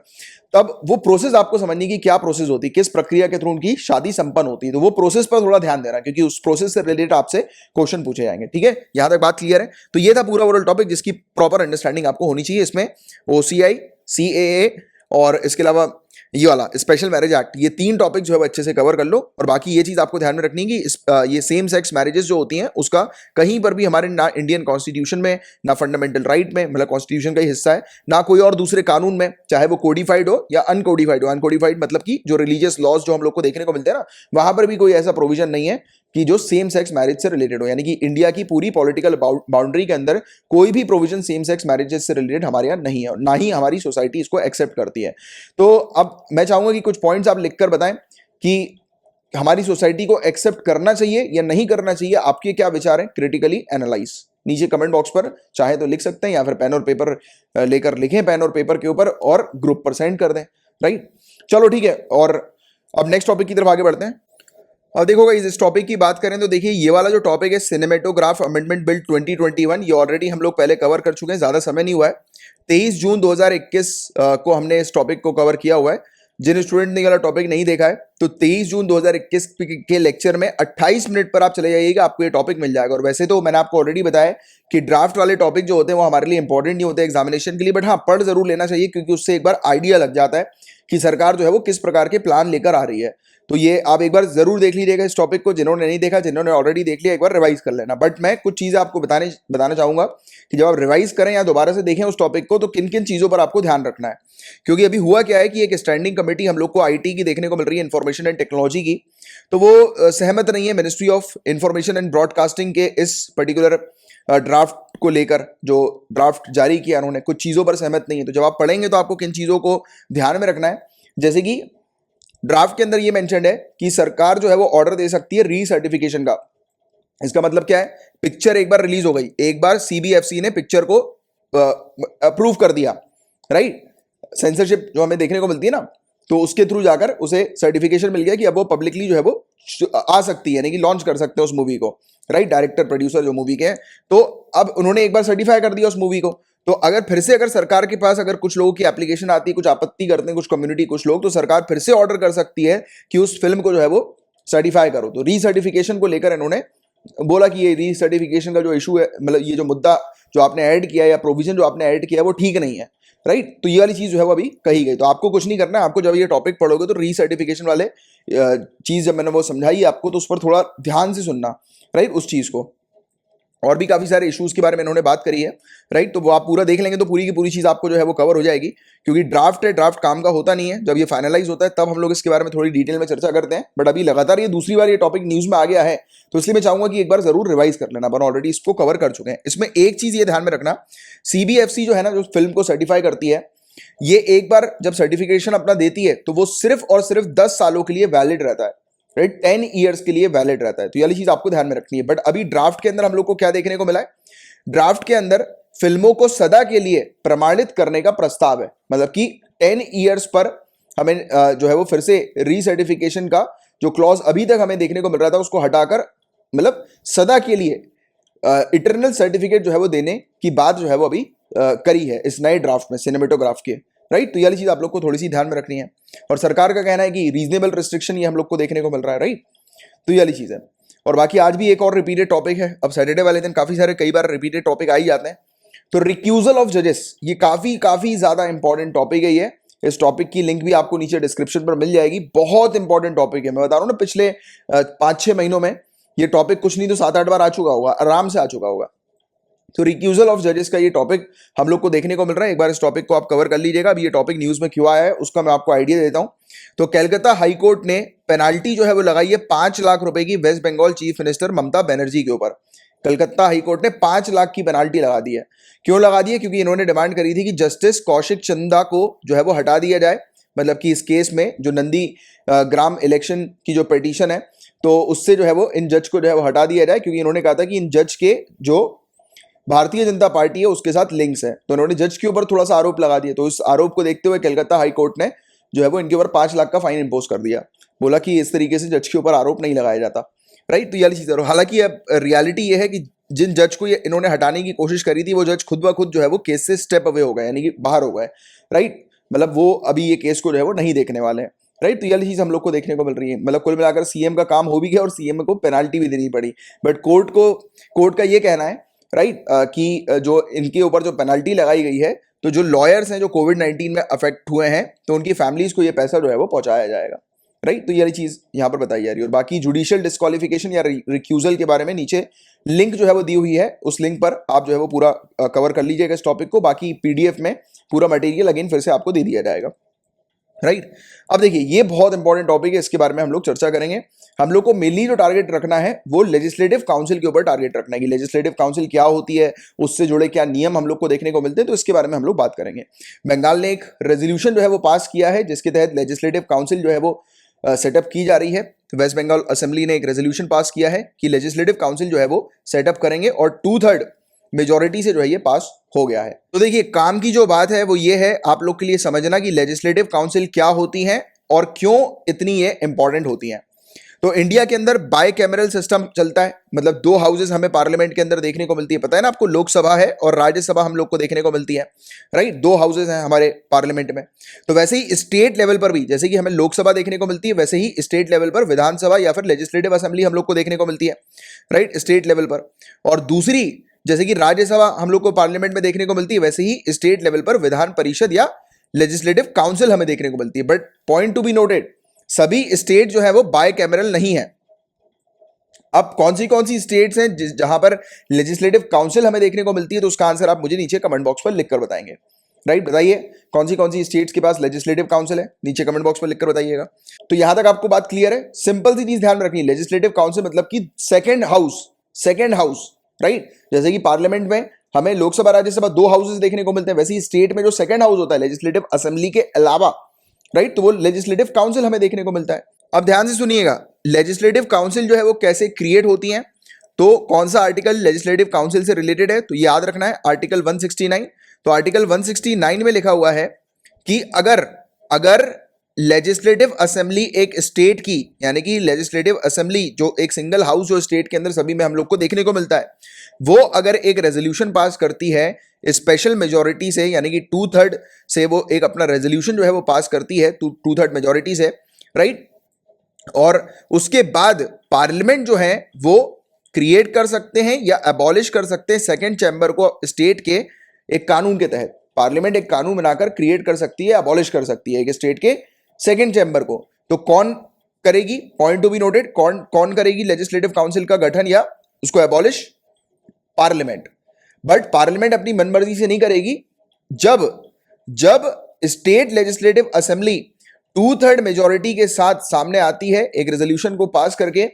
तब वो प्रोसेस आपको समझने की क्या प्रोसेस होती है, किस प्रक्रिया के थ्रू उनकी शादी संपन्न होती है। तो वो प्रोसेस पर थोड़ा ध्यान देना, क्योंकि उस प्रोसेस से रिलेटेड आपसे क्वेश्चन पूछे जाएंगे, ठीक है। यहां तक बात क्लियर है। तो ये था पूरा ओवरऑल टॉपिक जिसकी प्रॉपर अंडरस्टैंडिंग आपको होनी चाहिए। इसमें ओसीआई, सीएए और इसके अलावा ये वाला स्पेशल मैरिज एक्ट, ये 3 टॉपिक जो है अच्छे से कवर कर लो। और बाकी ये चीज आपको ध्यान में रखनी है कि ये सेम सेक्स मैरिजेस जो होती हैं उसका कहीं पर भी हमारे ना इंडियन कॉन्स्टिट्यूशन में, ना फंडामेंटल राइट में, मतलब कॉन्स्टिट्यूशन का ही हिस्सा है, ना कोई और दूसरे कानून में, चाहे वो कोडिफाइड हो या अनकोडिफाइड हो। अनकोडिफाइड मतलब कि जो रिलीजियस लॉज जो हम लोग को देखने को मिलते हैं ना, वहां पर भी कोई ऐसा प्रोविजन नहीं है कि जो सेम सेक्स मैरिज से रिलेटेड हो, यानी कि इंडिया की पूरी पॉलिटिकल बाउंड्री के अंदर कोई भी प्रोविजन सेम सेक्स मैरिजेस से रिलेटेड हमारे यहाँ नहीं है, और ना ही हमारी सोसाइटी इसको एक्सेप्ट करती है। तो अब मैं चाहूंगा कि कुछ पॉइंट्स आप लिखकर बताएं कि हमारी सोसाइटी को एक्सेप्ट करना चाहिए या नहीं करना चाहिए, आपके क्या विचार हैं, क्रिटिकली एनालाइज। नीचे कमेंट बॉक्स पर चाहे तो लिख सकते हैं, या फिर पेन और पेपर लेकर लिखें पेन और पेपर के ऊपर और ग्रुप पर सेंड कर दें, राइट। चलो ठीक है, और अब नेक्स्ट टॉपिक की तरफ आगे बढ़ते हैं। अब देखो गाइस, इस टॉपिक की बात करें तो देखिए ये वाला जो टॉपिक है सिनेमेटोग्राफ अमेंडमेंट बिल 2021, ये ऑलरेडी हम लोग पहले कवर कर चुके हैं, ज्यादा समय नहीं हुआ है। 23 जून 2021 को हमने इस टॉपिक को कवर किया हुआ है। जिन स्टूडेंट ने वाला टॉपिक नहीं देखा है तो 23 जून 2021 के लेक्चर में 28 मिनट पर आप चले जाइएगा, आपको ये टॉपिक मिल जाएगा। और वैसे तो मैंने आपको ऑलरेडी बताया कि ड्राफ्ट वाले टॉपिक जो होते हैं वो हमारे लिए इंपॉर्टेंट नहीं होते एग्जामिनेशन के लिए, बट हाँ पढ़ जरूर लेना चाहिए, क्योंकि उससे एक बार आइडिया लग जाता है कि सरकार जो है वो किस प्रकार के प्लान लेकर आ रही है। तो ये आप एक बार जरूर देख लीजिएगा इस टॉपिक को, जिन्होंने नहीं देखा, जिन्होंने ऑलरेडी देख लिया एक बार रिवाइज कर लेना। बट मैं कुछ चीजें आपको बताना चाहूंगा कि जब आप रिवाइज करें या दोबारा से देखें उस टॉपिक को, तो किन किन चीजों पर आपको ध्यान रखना है। क्योंकि अभी हुआ क्या है कि एक स्टैंडिंग कमेटी हम लोग को आईटी की देखने को मिल रही है, इंफॉर्मेशन एंड टेक्नोलॉजी की, तो वो सहमत नहीं है ministry of information and broadcasting के इस पर्टिकुलर ड्राफ्ट को लेकर। जो ड्राफ्ट जारी किया उन्होंने, कुछ चीजों पर सहमत नहीं है। तो जब आप पढ़ेंगे तो आपको किन चीजों को ध्यान में रखना है, जैसे कि ड्राफ्ट के अंदर ये मेंशन्ड है कि सरकार जो है वो ऑर्डर दे सकती है रीसर्टिफिकेशन का। इसका मतलब क्या है, पिक्चर एक बार रिलीज हो गई, एक बार सीबीएफसी ने पिक्चर को अप्रूव कर दिया, राइट, सेंसरशिप जो हमें देखने को मिलती है ना, तो उसके थ्रू जाकर उसे सर्टिफिकेशन मिल गया कि अब वो पब्लिकली जो है वो आ सकती है, यानी कि लॉन्च कर सकते हैं उस मूवी को, राइट, डायरेक्टर प्रोड्यूसर जो मूवी के हैं। तो अब उन्होंने एक बार सर्टिफाई कर दिया उस मूवी को, तो अगर फिर से अगर सरकार के पास अगर कुछ लोगों की एप्लीकेशन आती है, कुछ आपत्ति करते हैं कुछ कम्युनिटी कुछ लोग, तो सरकार फिर से ऑर्डर कर सकती है कि उस फिल्म को जो है वो सर्टिफाई करो। तो रीसर्टिफिकेशन को लेकर इन्होंने बोला कि ये रीसर्टिफिकेशन का जो इशू है, मतलब ये जो मुद्दा जो आपने ऐड किया या प्रोविजन जो आपने ऐड किया वो ठीक नहीं है, राइट। तो ये वाली चीज जो है वो अभी कही गई। तो आपको कुछ नहीं करना है, आपको जब ये टॉपिक पढ़ोगे तो रीसर्टिफिकेशन वाले चीज जब मैंने वो समझाई आपको, तो उस पर थोड़ा ध्यान से सुनना, राइट, उस चीज को। और भी काफी सारे इश्यूज के बारे में इन्होंने बात करी है, राइट। तो वो आप पूरा देख लेंगे तो पूरी की पूरी चीज आपको जो है वो कवर हो जाएगी, क्योंकि ड्राफ्ट है, ड्राफ्ट काम का होता नहीं है, जब ये फाइनलाइज होता है तब हम लोग इसके बारे में थोड़ी डिटेल में चर्चा करते हैं। बट अभी लगातार ये दूसरी बार ये टॉपिक न्यूज में आ गया है, तो इसलिए मैं चाहूंगा कि एक बार जरूर रिवाइज कर लेना, अपन ऑलरेडी इसको कवर कर चुके हैं। इसमें एक चीज ये ध्यान में रखना, सीबीएफसी जो है ना, जो फिल्म को सर्टिफाई करती है, ये एक बार जब सर्टिफिकेशन अपना देती है तो वो सिर्फ और सिर्फ 10 सालों के लिए वैलिड रहता है, राइट, 10 ईयर्स के लिए वैलिड रहता है। तो ये वाली चीज आपको ध्यान में रखनी है। बट अभी ड्राफ्ट के अंदर हम लोग को क्या देखने को मिला है, ड्राफ्ट के अंदर फिल्मों को सदा के लिए प्रमाणित करने का प्रस्ताव है, मतलब कि 10 ईयर्स पर हमें जो है वो फिर से रीसर्टिफिकेशन का जो क्लॉज अभी तक हमें देखने को मिल रहा था उसको हटाकर, मतलब सदा के लिए इटर्नल सर्टिफिकेट जो है वो देने की बात जो है वो अभी करी है इस नए ड्राफ्ट में सिनेमेटोग्राफ के, राइट। तो ये वाली चीज आप लोग को थोड़ी सी ध्यान में रखनी है। और सरकार का कहना है कि रीजनेबल रिस्ट्रिक्शन ये हम लोग को देखने को मिल रहा है, राइट। तो ये वाली चीज है। और बाकी आज भी एक और रिपीटेड टॉपिक है, अब सैटरडे वाले दिन काफी सारे कई बार रिपीटेड टॉपिक आ ही जाते हैं। तो रिक्यूजल ऑफ जजेस, ये काफी ज्यादा इंपॉर्टेंट टॉपिक है ये। इस टॉपिक की लिंक भी आपको नीचे डिस्क्रिप्शन पर मिल जाएगी। बहुत इंपॉर्टेंट टॉपिक है, मैं बता रहा हूं ना, पिछले 5-6 महीनों में ये टॉपिक कुछ नहीं तो 7-8 बार आ चुका होगा, आराम से आ चुका होगा। तो रिक्यूजल ऑफ जजेस का ये टॉपिक हम लोग को देखने को मिल रहा है। एक बार इस टॉपिक को आप कवर कर लीजिएगा। अभी ये टॉपिक न्यूज में क्यों आया है उसका मैं आपको आइडिया देता हूं। तो कलकत्ता हाईकोर्ट ने पेनाल्टी जो है वो लगाई है 5 लाख रुपए की waste Bengal chief minister Mamata Banerjee के ऊपर। कलकत्ता हाईकोर्ट ने 5 लाख की पेनाल्टी लगा दी है। क्यों लगा दी है? क्योंकि इन्होंने डिमांड करी थी कि जस्टिस कौशिक चंदा को जो है वो हटा दिया जाए, मतलब कि इस केस में जो नंदी ग्राम इलेक्शन की जो पिटीशन है, तो उससे जो है वो इन जज को जो है वो हटा दिया जाए, क्योंकि इन्होंने कहा था कि इन जज के जो भारतीय जनता पार्टी है उसके साथ लिंक्स है। तो इन्होंने जज के ऊपर थोड़ा सा आरोप लगा दिया। तो इस आरोप को देखते हुए कलकत्ता हाई कोर्ट ने जो है वो इनके ऊपर 5 लाख का फाइन इंपोज कर दिया। बोला कि इस तरीके से जज के ऊपर आरोप नहीं लगाया जाता, राइट। तो ये वाली चीज है। हालांकि अब रियलिटी ये है कि जिन जज को ये इन्होंने हटाने की कोशिश करी थी वो जज खुद ब खुद जो है वो केस से स्टेप अवे हो गए, यानी कि बाहर हो गए, राइट। मतलब वो अभी ये केस को जो है वो नहीं देखने वाले हैं, राइट। तो ये वाली चीज हम लोग को देखने को मिल रही है। मतलब कुल मिलाकर सीएम का काम हो भी गया और सीएम को पेनाल्टी भी देनी पड़ी। बट कोर्ट का ये कहना है, राइट, कि जो इनके ऊपर जो पेनाल्टी लगाई गई है, तो जो लॉयर्स हैं जो कोविड-19 में अफेक्ट हुए हैं, तो उनकी फैमिलीज को ये पैसा जो है वो पहुंचाया जाएगा, राइट। तो ये चीज यहां पर बताई जा रही है। और बाकी जुडिशियल डिस्क्वालिफिकेशन या रिक्यूजल के बारे में नीचे लिंक जो है वो दी हुई है, उस लिंक पर आप जो है वो पूरा कवर कर लीजिएगा इस टॉपिक को। बाकी पीडीएफ में पूरा मटेरियल अगेन फिर से आपको दे दिया जाएगा। राइट। अब देखिए ये बहुत इंपॉर्टेंट टॉपिक है, इसके बारे में हम लोग चर्चा करेंगे। हम लोग को मेनली जो टारगेट रखना है वो लेजिस्लेटिव काउंसिल के ऊपर टारगेट रखना है कि लेजिस्लेटिव काउंसिल क्या होती है, उससे जुड़े क्या नियम हम लोग को देखने को मिलते हैं, तो इसके बारे में हम लोग बात करेंगे। बंगाल ने एक रेजोल्यूशन जो है वो पास किया है जिसके तहत लेजिस्लेटिव काउंसिल जो है वो सेटअप की जा रही है। वेस्ट बंगाल असेंबली ने एक रेजोल्यूशन पास किया है कि लेजिस्लेटिव काउंसिल जो है वो सेटअप करेंगे और 2/3 मेजोरिटी से जो है ये पास हो गया है। तो देखिए काम की जो बात है वो ये है आप लोग के लिए समझना कि लेजिस्लेटिव काउंसिल क्या होती है और क्यों इतनी ये इंपॉर्टेंट होती हैं। तो इंडिया के अंदर बाइकैमरल सिस्टम चलता है, मतलब 2 हाउसेस हमें पार्लियामेंट के अंदर देखने को मिलती है। पता है ना आपको, लोकसभा है और राज्यसभा हम लोग को देखने को मिलती है, राइट। 2 हाउसेस हैं हमारे पार्लियामेंट में। तो वैसे ही स्टेट लेवल पर भी जैसे कि हमें लोकसभा देखने को मिलती है, वैसे ही स्टेट लेवल पर विधानसभा या फिर लेजिस्लेटिव असेंबली हम लोग को देखने को मिलती है, राइट, स्टेट लेवल पर। और दूसरी जैसे कि राज्यसभा हम लोग को पार्लियामेंट में देखने को मिलती है, वैसे ही स्टेट लेवल पर विधान परिषद या लेजिस्लेटिव काउंसिल हमें देखने को मिलती है। But point to be noted, सभी स्टेट जो है वो बाइकैमरल नहीं है। अब कौन सी स्टेट्स हैं जहां पर लेजिस्लेटिव काउंसिल हमें देखने को मिलती है, तो उसका आंसर आप मुझे नीचे कमेंट बॉक्स पर लिखकर बताएंगे, राइट। बताइए कौन सी स्टेट्स के पास लेजिस्लेटिव काउंसिल है, नीचे कमेंट बॉक्स पर लिखकर बताइएगा। तो यहां तक आपको बात क्लियर है। सिंपल सी चीज ध्यान में रखनी है, लेजिस्लेटिव काउंसिल मतलब कि सेकेंड हाउस, राइट। जैसे कि पार्लियामेंट में हमें लोकसभा राज्यसभा 2 हाउसेस देखने को मिलते हैं, वैसे ही स्टेट में जो सेकंड हाउस होता है लेजिस्लेटिव असेंबली के अलावा, राइट, तो वो लेजिस्लेटिव काउंसिल हमें देखने को मिलता है। अब ध्यान से सुनिएगा, लेजिस्लेटिव काउंसिल जो है वो कैसे क्रिएट होती है, तो कौन सा आर्टिकल लेजिस्लेटिव काउंसिल से रिलेटेड है, तो याद रखना है आर्टिकल 169। तो आर्टिकल 169 में लिखा हुआ है कि अगर लेजिस्लेटिव असेंबली एक स्टेट की, यानी कि लेजिस्लेटिव असेंबली जो एक सिंगल हाउस जो स्टेट के अंदर सभी में हम लोग को देखने को मिलता है, वो अगर एक रेजोल्यूशन पास करती है स्पेशल मेजोरिटी से, यानी कि 2/3 से वो एक अपना रेजोल्यूशन जो है वो पास करती है 2/3 मेजोरिटी से, राइट। और उसके बाद पार्लियामेंट जो है वो क्रिएट कर सकते हैं या अबॉलिश कर सकते हैं सेकंड चैम्बर को स्टेट के एक कानून के तहत। पार्लियामेंट एक कानून बनाकर क्रिएट कर सकती है, अबॉलिश कर सकती है एक स्टेट के सेकंड चैम्बर को। तो कौन करेगी, पॉइंट टू बी नोटेड, कौन करेगी लेजिस्लेटिव काउंसिल का गठन या उसको अबॉलिश? पार्लियामेंट। बट पार्लियामेंट अपनी मनमर्जी से नहीं करेगी। जब स्टेट लेजिस्लेटिव असेंबली 2/3 मेजोरिटी के साथ सामने आती है एक रेजोल्यूशन को पास करके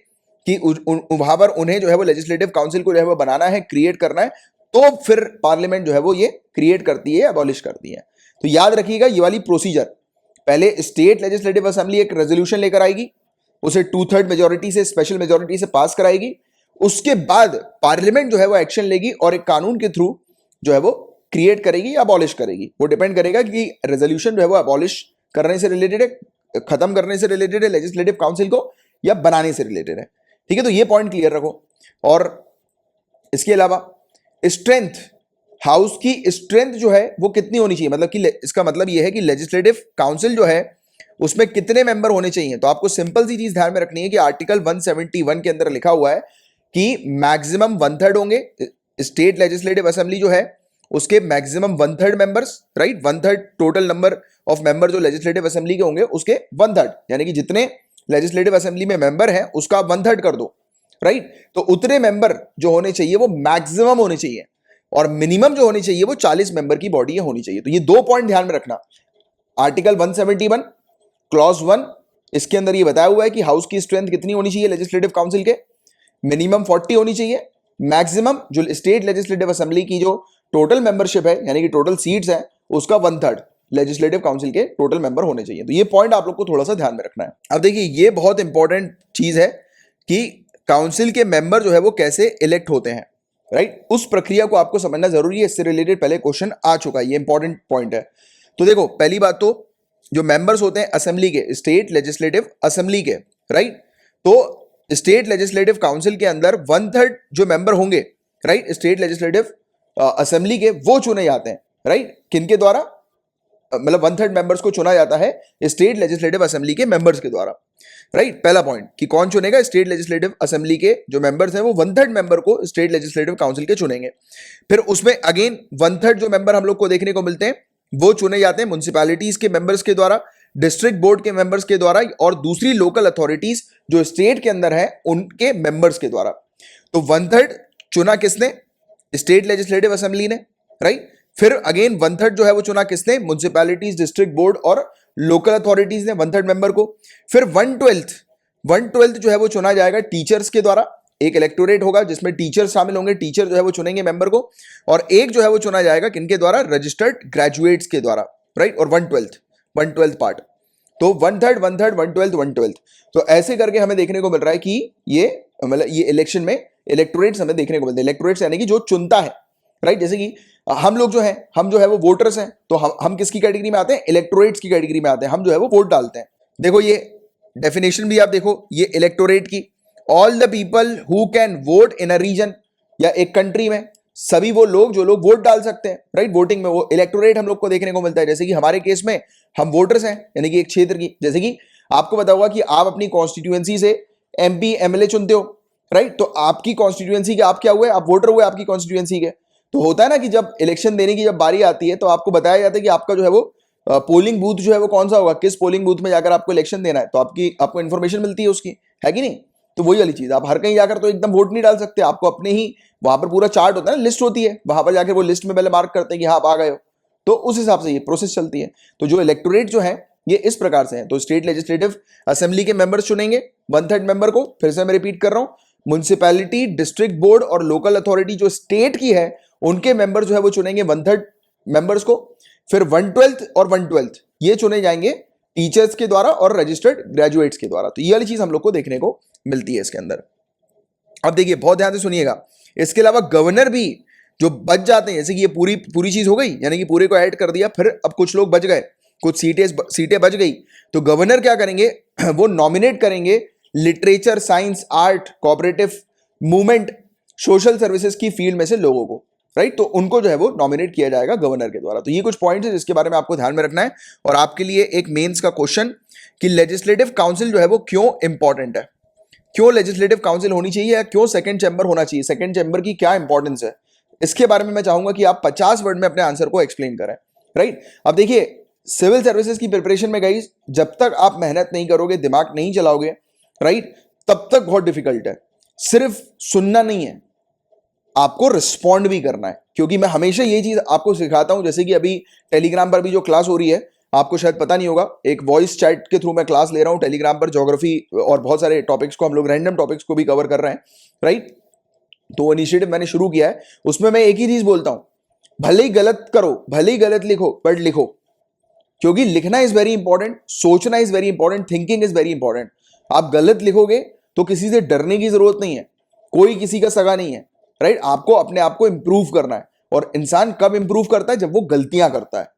कि वहां पर उन्हें जो है वो लेजिस्लेटिव काउंसिल को जो है वो बनाना है, क्रिएट करना है, तो फिर पार्लियामेंट जो है वो ये क्रिएट करती है, अबॉलिश करती है। तो याद रखिएगा ये वाली प्रोसीजर, पहले स्टेट लेजिस्लेटिव असेंबली एक रेजोल्यूशन लेकर आएगी, उसे 2/3 मेजोरिटी से, स्पेशल मेजोरिटी से पास कराएगी। उसके बाद पार्लियामेंट जो है वो एक्शन लेगी और एक कानून के थ्रू जो है वो क्रिएट करेगी या अबॉलिश करेगी। वो डिपेंड करेगा कि रेजोल्यूशन जो है वो अबॉलिश करने से रिलेटेड है, खत्म करने से रिलेटेड है लेजिस्लेटिव काउंसिल को, या बनाने से रिलेटेड है। ठीक है, तो ये पॉइंट क्लियर रखो। और इसके अलावा स्ट्रेंथ, हाउस की स्ट्रेंथ जो है वो कितनी होनी चाहिए, मतलब कि इसका मतलब ये है कि लेजिस्लेटिव काउंसिल जो है उसमें कितने मेंबर होने चाहिए। तो आपको सिंपल सी चीज ध्यान में रखनी है कि आर्टिकल 171 के अंदर लिखा हुआ है कि मैक्सिमम 1/3 होंगे। स्टेट लेजिस्लेटिव असेंबली जो है उसके maximum 1/3 members, right, 1/3 total number of member जो लेजिस्लेटिव असेंबली के होंगे उसके 1/3, यानी कि जितने लेजिस्लेटिव असेंबली में मेंबर हैं उसका आप 1/3 कर दो, राइट। तो उतने मेंबर जो होने चाहिए वो मैक्सिमम होने चाहिए, और मिनिमम जो होनी चाहिए वो 40 मेंबर की बॉडी होनी चाहिए। तो ये 2 पॉइंट ध्यान में रखना। आर्टिकल 171 क्लॉज 1 इसके अंदर ये बताया हुआ है कि हाउस की स्ट्रेंथ कितनी होनी चाहिए लेजिस्लेटिव काउंसिल के, मिनिमम 40 होनी चाहिए, मैक्सिमम जो स्टेट लेजिस्लेटिव असेंबली की जो टोटल मेंबरशिप है यानी कि टोटल सीट्स है उसका 1/3 लेजिस्लेटिव काउंसिल के टोटल मेंबर होने चाहिए। तो ये पॉइंट आप लोग को थोड़ा सा ध्यान में रखना है। अब देखिए ये बहुत इंपॉर्टेंट चीज है कि काउंसिल के मेंबर जो है वो कैसे इलेक्ट होते हैं, राइट। उस प्रक्रिया को आपको समझना जरूरी है, इससे रिलेटेड पहले क्वेश्चन आ चुका है, ये इंपॉर्टेंट पॉइंट है। तो देखो पहली बात तो जो मेंबर्स होते हैं असेंबली के, स्टेट लेजिस्लेटिव असेंबली के, राइट, तो स्टेट लेजिस्लेटिव काउंसिल के अंदर 1/3 जो मेंबर होंगे, राइट, स्टेट लेजिस्लेटिव असेंबली के, वो चुने जाते हैं, राइट। किनके द्वारा, मतलब 1/3 मेंबर्स को चुना जाता है स्टेट लेजिस्लेटिव असेंबली के मेंबर्स के द्वारा, राइट। पहला पॉइंट कि कौन चुनेगा, स्टेट लेजिस्लेटिव असेंबली के जो मेंबर्स हैं वो 1/3 मेंबर को स्टेट लेजिस्लेटिव काउंसिल के चुनेंगे। फिर उसमें अगेन 1/3 जो मेंबर हम लोग को देखने को मिलते हैं वो चुने जाते हैं म्युनिसिपैलिटीज के मेंबर्स के द्वारा, डिस्ट्रिक्ट बोर्ड के मेंबर्स के द्वारा, और दूसरी लोकल अथॉरिटीज जो स्टेट के अंदर है उनके मेंबर्स के द्वारा। तो 1/3 चुना किसने, स्टेट लेजिस्लेटिव असेंबली ने, राइट। फिर अगेन 1/3 जो है वो चुना किसने, म्युनिसिपैलिटीज, डिस्ट्रिक्ट बोर्ड और लोकल अथॉरिटीज ने 1/3 मेंबर को। फिर 1/12 जो है वो चुना जाएगा टीचर्स के द्वारा। एक इलेक्टोरेट होगा जिसमें टीचर शामिल होंगे, टीचर जो है वो चुनेंगे मेंबर को। और एक जो है वो चुना जाएगा किनके द्वारा, रजिस्टर्ड ग्रेजुएट्स के द्वारा, राइट। और 1/12 पार्ट, तो 1/3 1/3 1/12 1/12। तो ऐसे करके हमें देखने को मिल रहा है कि ये मतलब ये इलेक्शन में इलेक्टोरेट्स हमें देखने को मिलते हैं। इलेक्टोरेट्स यानी कि जो चुनता है, राइट। जैसे कि हम लोग जो है वो वोटर्स हैं, तो हम किसकी कैटेगरी में आते हैं, इलेक्टोरेट्स की कैटेगरी में आते हैं। हम जो है वो वोट डालते हैं। देखो ये डेफिनेशन भी आप देखो, ये इलेक्टोरेट की, all the people who can vote in a region, या एक कंट्री में सभी वो लोग जो लोग वोट डाल सकते हैं, राइट। वोटिंग में वो इलेक्टोरेट हम लोग को देखने को मिलता है। जैसे कि हमारे केस में हम वोटर्स हैं, यानी कि एक क्षेत्र की, जैसे कि आपको पता होगा कि आप अपनी कॉन्स्टिट्यूएंसी से एमपी एमएलए चुनते हो, राइट। तो आपकी कॉन्स्टिट्यूएंसी के आप क्या हुए, आप वोटर हुए आपकी कॉन्स्टिट्यूएंसी के। तो होता है ना कि जब इलेक्शन देने की जब बारी आती है तो आपको बताया जाता है कि आपका जो है वो पोलिंग बूथ जो है वो कौन सा होगा, किस पोलिंग बूथ में जाकर आपको इलेक्शन देना है, तो आपको इन्फॉर्मेशन मिलती है उसकी, है कि नहीं। तो वही वाली चीज, आप हर कहीं जाकर तो एकदम वोट नहीं डाल सकते, आपको अपने ही वहां पर पूरा चार्ट होता है ना, लिस्ट होती है, वहां पर जाकर वो लिस्ट में पहले मार्क करते हैं कि हाँ आप आ गए हो, तो उस हिसाब से ये प्रोसेस चलती है। तो जो इलेक्टोरेट जो है ये इस प्रकार से है। तो स्टेट लेजिस्लेटिव असेंबली के मेंबर्स चुनेंगे 1/3 मेंबर को। फिर से मैं रिपीट कर रहा हूं, म्युनिसिपैलिटी, डिस्ट्रिक्ट बोर्ड और लोकल अथॉरिटी जो स्टेट की है उनके मेंबर जो है वो चुनेंगे 1/3 मेंबर्स को। फिर 1/12 और 1/12 ये चुने जाएंगे टीचर्स के द्वारा और रजिस्टर्ड ग्रेजुएट्स के द्वारा। तो ये वाली चीज हम लोग को देखने को मिलती है इसके अंदर। अब देखिए बहुत ध्यान से सुनिएगा, इसके अलावा गवर्नर भी जो बच जाते हैं, जैसे कि ये पूरी चीज हो गई, यानी कि पूरे को ऐड कर दिया, फिर अब कुछ लोग बच गए, कुछ सीटें बच गई, तो गवर्नर क्या करेंगे वो नॉमिनेट करेंगे literature, science, art, cooperative movement, social services की फील्ड में से लोगों को, राइट। तो उनको जो है वो नॉमिनेट किया जाएगा गवर्नर के द्वारा। तो ये कुछ पॉइंट्स है जिसके बारे में आपको ध्यान में रखना है। और आपके लिए एक मेंस का क्वेश्चन कि लेजिस्लेटिव काउंसिल जो है वो क्यों इंपॉर्टेंट है, क्यों लेजिस्लेटिव काउंसिल होनी चाहिए, या क्यों सेकंड चैम्बर होना चाहिए, सेकंड चैम्बर की क्या इंपॉर्टेंस है, इसके बारे में मैं चाहूंगा कि आप 50 वर्ड में अपने आंसर को एक्सप्लेन करें, राइट। अब देखिए सिविल सर्विसेज की प्रिपरेशन में गाइस, जब तक आप मेहनत नहीं करोगे, दिमाग नहीं चलाओगे, राइट, तब तक बहुत डिफिकल्ट है। सिर्फ सुनना नहीं है, आपको रिस्पॉन्ड भी करना है। क्योंकि मैं हमेशा ये चीज आपको सिखाता हूं, जैसे कि अभी टेलीग्राम पर भी जो क्लास हो रही है, आपको शायद पता नहीं होगा, एक वॉइस चैट के थ्रू मैं क्लास ले रहा हूं टेलीग्राम पर, ज्योग्राफी और बहुत सारे टॉपिक्स को, हम लोग रैंडम टॉपिक्स को भी कवर कर रहे हैं, राइट। तो इनिशिएटिव मैंने शुरू किया है, उसमें मैं एक ही चीज बोलता हूं, भले ही गलत करो, भले ही गलत लिखो, बट लिखो। क्योंकि लिखना इज वेरी इंपॉर्टेंट, सोचना is very important, thinking is very important. आप गलत लिखोगे तो किसी से डरने की जरूरत नहीं है, कोई किसी का सगा नहीं है, राइट। आपको अपने आप को इंप्रूव करना है। और इंसान कब इंप्रूव करता है, जब वो गलतियां करता है,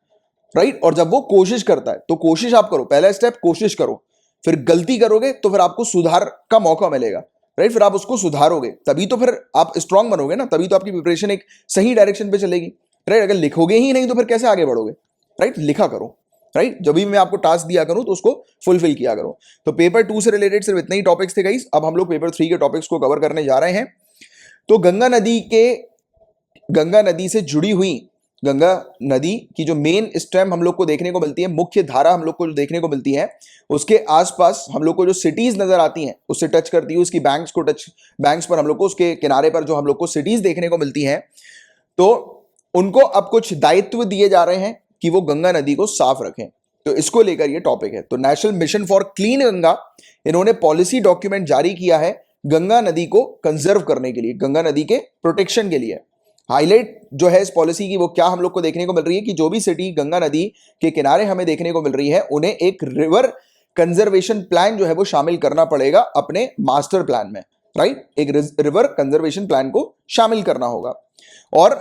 राइट। और जब वो कोशिश करता है, तो कोशिश आप करो, पहला स्टेप कोशिश करो, फिर गलती करोगे तो फिर आपको सुधार का मौका मिलेगा, राइट। फिर आप उसको सुधारोगे, तभी तो फिर आप स्ट्रांग बनोगे ना, तभी तो आपकी प्रिपरेशन एक सही डायरेक्शन पे चलेगी, राइट। अगर लिखोगे ही नहीं तो फिर कैसे आगे बढ़ोगे, राइट। लिखा करो, राइट। जब भी मैं आपको टास्क दिया करूं तो उसको फुलफिल किया करो। तो पेपर 2 से रिलेटेड सिर्फ इतने ही टॉपिक्स थे गाइस। अब हम लोग पेपर 3 के टॉपिक्स को कवर करने जा रहे हैं। तो गंगा नदी से जुड़ी हुई, गंगा नदी की जो मेन स्ट्रीम हम लोग को देखने को मिलती है, मुख्य धारा हम लोग को जो देखने को मिलती है, उसके आसपास हम लोग को जो सिटीज नजर आती हैं उससे टच करती है, उसकी बैंक्स पर हम लोग को, उसके किनारे पर जो हम लोग को सिटीज देखने को मिलती हैं, तो उनको अब कुछ दायित्व दिए जा रहे हैं कि वो गंगा नदी को साफ रखें। तो इसको लेकर ये टॉपिक है। तो national mission for clean Ganga, इन्होंने पॉलिसी डॉक्यूमेंट जारी किया है गंगा नदी को कंजर्व करने के लिए, गंगा नदी के प्रोटेक्शन के लिए। हाईलाइट जो है इस पॉलिसी की वो क्या हम लोग को देखने को मिल रही है कि जो भी सिटी गंगा नदी के किनारे हमें देखने को मिल रही है, उन्हें एक रिवर कंजर्वेशन प्लान जो है वो शामिल करना पड़ेगा अपने मास्टर प्लान में, राइट। एक रिवर कंजर्वेशन प्लान को शामिल करना होगा और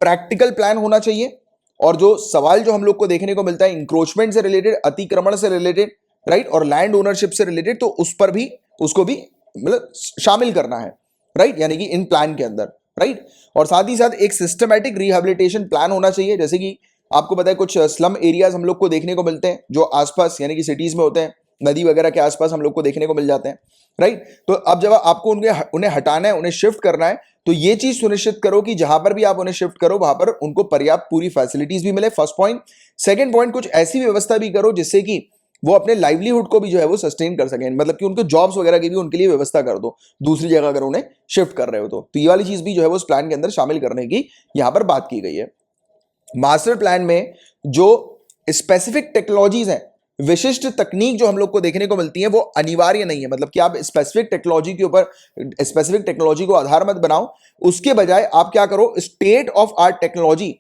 प्रैक्टिकल प्लान होना चाहिए। और जो सवाल जो हम लोग को देखने को मिलता है इंक्रोचमेंट से रिलेटेड, अतिक्रमण से रिलेटेड, राइट, और लैंड ओनरशिप से रिलेटेड, तो उस पर भी उसको भी मतलब शामिल करना है, राइट, यानी कि इन प्लान के अंदर, राइट। और साथ ही साथ एक सिस्टमैटिक रिहेबिलिटेशन प्लान होना चाहिए। जैसे कि आपको पता है कुछ स्लम एरियाज हम लोग को देखने को मिलते हैं जो आसपास यानी कि सिटीज में होते हैं, नदी वगैरह के आसपास हम लोग को देखने को मिल जाते हैं, राइट। तो अब जब आपको उन्हें हटाना है, उन्हें शिफ्ट करना है, तो ये चीज सुनिश्चित करो कि जहां पर भी आप उन्हें शिफ्ट करो वहां पर उनको पर्याप्त पूरी फैसिलिटीज भी मिले, फर्स्ट पॉइंट। सेकंड पॉइंट, कुछ ऐसी व्यवस्था भी करो जिससे कि वो अपने लाइवलीहुड को भी जो है वो सस्टेन कर सकें, मतलब कि उनको जॉब्स वगैरह की भी उनके लिए व्यवस्था कर दो दूसरी जगह अगर उन्हें शिफ्ट कर रहे हो तो ये वाली चीज भी जो है वो उस प्लान के अंदर शामिल करने की यहां पर बात की गई है। मास्टर प्लान में जो स्पेसिफिक टेक्नोलॉजीज हैं विशिष्ट तकनीक जो हम लोग को देखने को मिलती है वो अनिवार्य नहीं है, मतलब कि आप स्पेसिफिक टेक्नोलॉजी के ऊपर स्पेसिफिक टेक्नोलॉजी को आधार मत बनाओ, उसके बजाय आप क्या करो, स्टेट ऑफ आर्ट टेक्नोलॉजी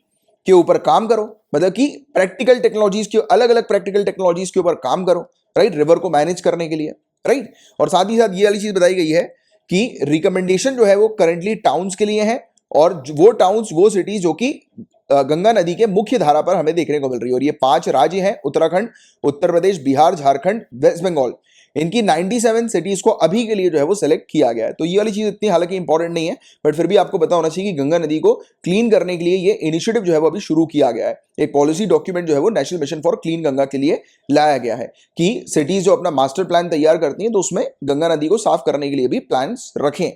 के ऊपर काम करो, मतलब कि प्रैक्टिकल टेक्नोलॉजीज के अलग अलग प्रैक्टिकल टेक्नोलॉजीज के ऊपर काम करो, राइट, रिवर को मैनेज करने के लिए, राइट। और साथ ही साथ ये वाली चीज बताई गई है कि रिकमेंडेशन जो है वो करंटली टाउन्स के लिए है, और वो टाउन्स वो सिटीज जो कि गंगा नदी के मुख्य धारा पर हमें देखने को मिल रही है। और ये 5 राज्य हैं, उत्तराखंड, उत्तर प्रदेश, बिहार, झारखंड, वेस्ट बंगाल, इनकी 97 सिटीज को अभी के लिए जो है वो सिलेक्ट किया गया है। तो ये वाली चीज इतनी हालांकि इंपॉर्टेंट नहीं है, बट फिर भी आपको पता होना चाहिए कि गंगा नदी को क्लीन करने के लिए ये इनिशिएटिव जो है वो अभी शुरू किया गया है। एक पॉलिसी डॉक्यूमेंट जो है वो national mission for clean Ganga के लिए लाया गया है कि सिटीज जो अपना मास्टर प्लान तैयार करती हैं तो उसमें गंगा नदी को साफ करने के लिए भी प्लान रखें।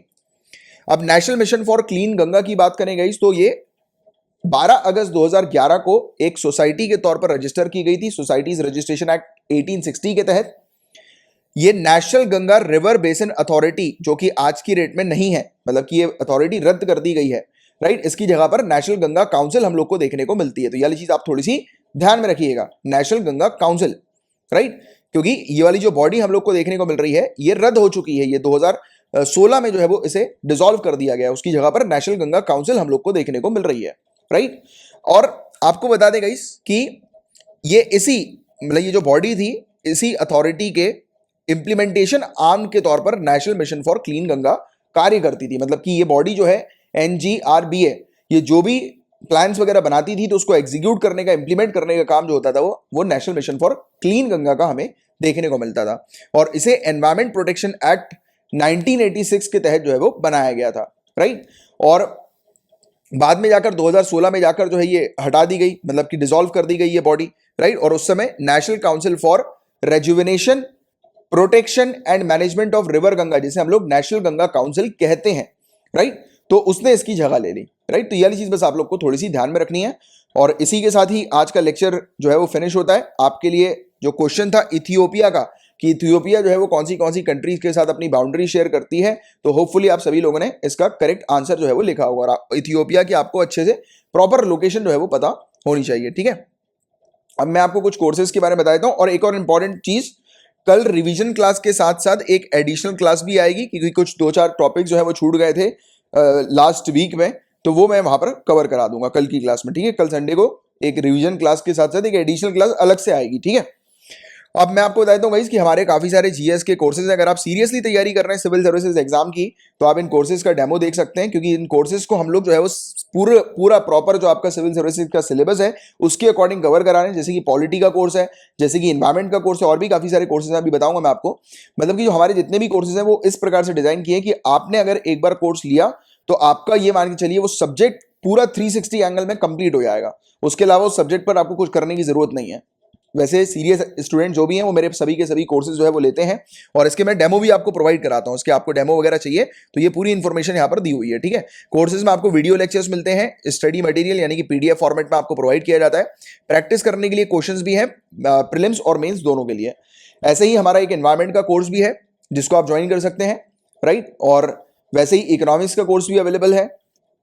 अब national mission for clean Ganga की बात करें गाइस, तो ये 12 अगस्त 2011 को एक सोसाइटी के तौर पर रजिस्टर की गई थी, सोसाइटीज रजिस्ट्रेशन एक्ट 1860 के तहत। ये national Ganga river basin authority, जो कि आज की डेट में नहीं है, मतलब कि ये अथॉरिटी रद्द कर दी गई है, राइट, इसकी जगह पर नेशनल गंगा काउंसिल हम लोग को देखने को मिलती है। तो ये वाली चीज आप थोड़ी सी ध्यान में रखिएगा, नेशनल गंगा काउंसिल, राइट, क्योंकि ये वाली जो बॉडी हम लोग को देखने को मिल रही है ये रद्द हो चुकी है, ये 2016 में जो है वो इसे डिसॉल्व कर दिया गया, उसकी जगह पर नेशनल गंगा काउंसिल हम लोग को देखने को मिल रही है, राइट। और आपको बता दें गाइस कि ये इसी मतलब ये जो बॉडी थी इसी अथॉरिटी के इंप्लीमेंटेशन आर्म के तौर पर national mission for clean Ganga कार्य करती थी। मतलब कि ये बॉडी जो है NGRBA, ये जो भी प्लान्स वगैरह बनाती थी तो उसको एग्जीक्यूट करने का, इंप्लीमेंट करने का काम जो होता था वो national mission for clean Ganga का हमें देखने को मिलता था। और इसे एनवायरमेंट प्रोटेक्शन एक्ट 1986 के तहत जो है वो बनाया गया था, राइट। और बाद में जाकर 2016 में जाकर जो है ये हटा दी गई, मतलब कि डिसॉल्व कर दी गई ये बॉडी, राइट। और उस समय national council for rejuvenation, protection and management of river Ganga, जिसे हम लोग नेशनल गंगा काउंसिल कहते हैं, राइट, तो उसने इसकी जगह ले ली, राइट। तो ये वाली चीज बस आप लोग को थोड़ी सी ध्यान में रखनी है। और इसी के साथ ही आज का लेक्चर जो है वो फिनिश होता है। आपके लिए जो क्वेश्चन था इथियोपिया का, कि इथियोपिया जो है वो कौन सी कंट्रीज के साथ अपनी बाउंड्री शेयर करती है, तो होपफुली आप सभी लोगों ने इसका करेक्ट आंसर जो है वो लिखा होगा। और इथियोपिया की आपको अच्छे से प्रॉपर लोकेशन जो है वो पता होनी चाहिए, ठीक है। अब मैं आपको कुछ कोर्सेज के बारे में बता देता हूं। और एक और इंपॉर्टेंट चीज, कल रिवीजन क्लास के साथ साथ एक एडिशनल क्लास भी आएगी, क्योंकि कुछ 2-4 टॉपिक जो है वो छूट गए थे लास्ट वीक में, तो वो मैं वहां पर कवर करा दूंगा कल की क्लास में, ठीक है। कल संडे को एक रिवीजन क्लास के साथ साथ एक एडिशनल क्लास अलग से आएगी, ठीक है। अब मैं आपको बता देता हूँ गाइस कि हमारे काफी सारे जीएस के कोर्सेज हैं। अगर आप सीरियसली तैयारी कर रहे हैं सिविल सर्विसेज एग्जाम की, तो आप इन कोर्सेज का डेमो देख सकते हैं, क्योंकि इन कोर्सेज को हम लोग जो है वो पूरा प्रॉपर जो आपका सिविल सर्विसेज का सिलेबस है उसके अकॉर्डिंग कवर करा रहे हैं। जैसे कि पॉलिटी का कोर्स है, जैसे कि इन्वायरमेंट का कोर्स है, और भी काफी सारे कोर्सेज हैं, अभी बताऊंगा मैं आपको। मतलब कि जो हमारे जितने भी कोर्सेज हैं वो इस प्रकार से डिजाइन किए कि आपने अगर एक बार कोर्स लिया तो आपका ये मान के चलिए वो सब्जेक्ट पूरा 360 एंगल में कंप्लीट हो जाएगा। उसके अलावा उस सब्जेक्ट पर आपको कुछ करने की जरूरत नहीं है। वैसे सीरियस स्टूडेंट जो भी हैं वो मेरे सभी के सभी कोर्सेज जो है वो लेते हैं, और इसके मैं डेमो भी आपको प्रोवाइड कराता हूं। इसके आपको डेमो वगैरह चाहिए तो ये पूरी इंफॉर्मेशन यहाँ पर दी हुई है, ठीक है। कोर्सेज में आपको वीडियो लेक्चर्स मिलते हैं, स्टडी मटेरियल यानी कि PDF फॉर्मेट में आपको प्रोवाइड किया जाता है। प्रैक्टिस करने के लिए क्वेश्चंस भी हैं, प्रीलिम्स और मेंस दोनों के लिए। ऐसे ही हमारा एक एनवायरमेंट का कोर्स भी है जिसको आप ज्वाइन कर सकते हैं, राइट। और वैसे ही इकोनॉमिक्स का कोर्स भी अवेलेबल है,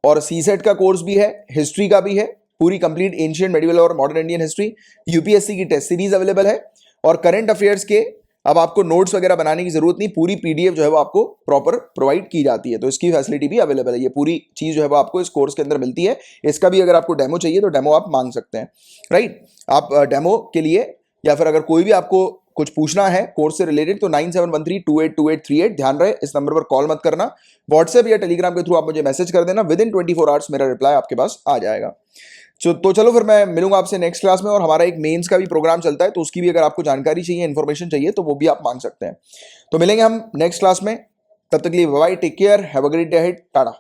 और सीसेट का कोर्स भी है, हिस्ट्री का भी है, पूरी कंप्लीट एंशिएंट, मेडिवल और मॉडर्न इंडियन हिस्ट्री। यूपीएससी की टेस्ट सीरीज अवेलेबल है, और करंट अफेयर्स के अब आपको नोट्स वगैरह बनाने की जरूरत नहीं, पूरी PDF जो है वो आपको प्रॉपर प्रोवाइड की जाती है, तो इसकी फैसिलिटी भी अवेलेबल है। ये पूरी चीज जो है वो आपको इस कोर्स के अंदर मिलती है। इसका भी अगर आपको डेमो चाहिए तो डेमो आप मांग सकते हैं, राइट। आप डेमो के लिए या फिर अगर कोई भी आपको कुछ पूछना है कोर्स से रिलेटेड तो 9713282838, ध्यान रहे इस नंबर पर कॉल मत करना, व्हाट्सएप या टेलीग्राम के थ्रू आप मुझे मैसेज कर देना, विद इन 24 आवर्स मेरा रिप्लाई आपके पास आ जाएगा। तो चलो फिर मैं मिलूंगा आपसे नेक्स्ट क्लास में। और हमारा एक मेंस का भी प्रोग्राम चलता है, तो उसकी भी अगर आपको जानकारी चाहिए, इन्फॉर्मेशन चाहिए, तो वो भी आप मांग सकते हैं। तो मिलेंगे हम नेक्स्ट क्लास में, तब तक के लिए bye, take care, have a great day ahead, Tata.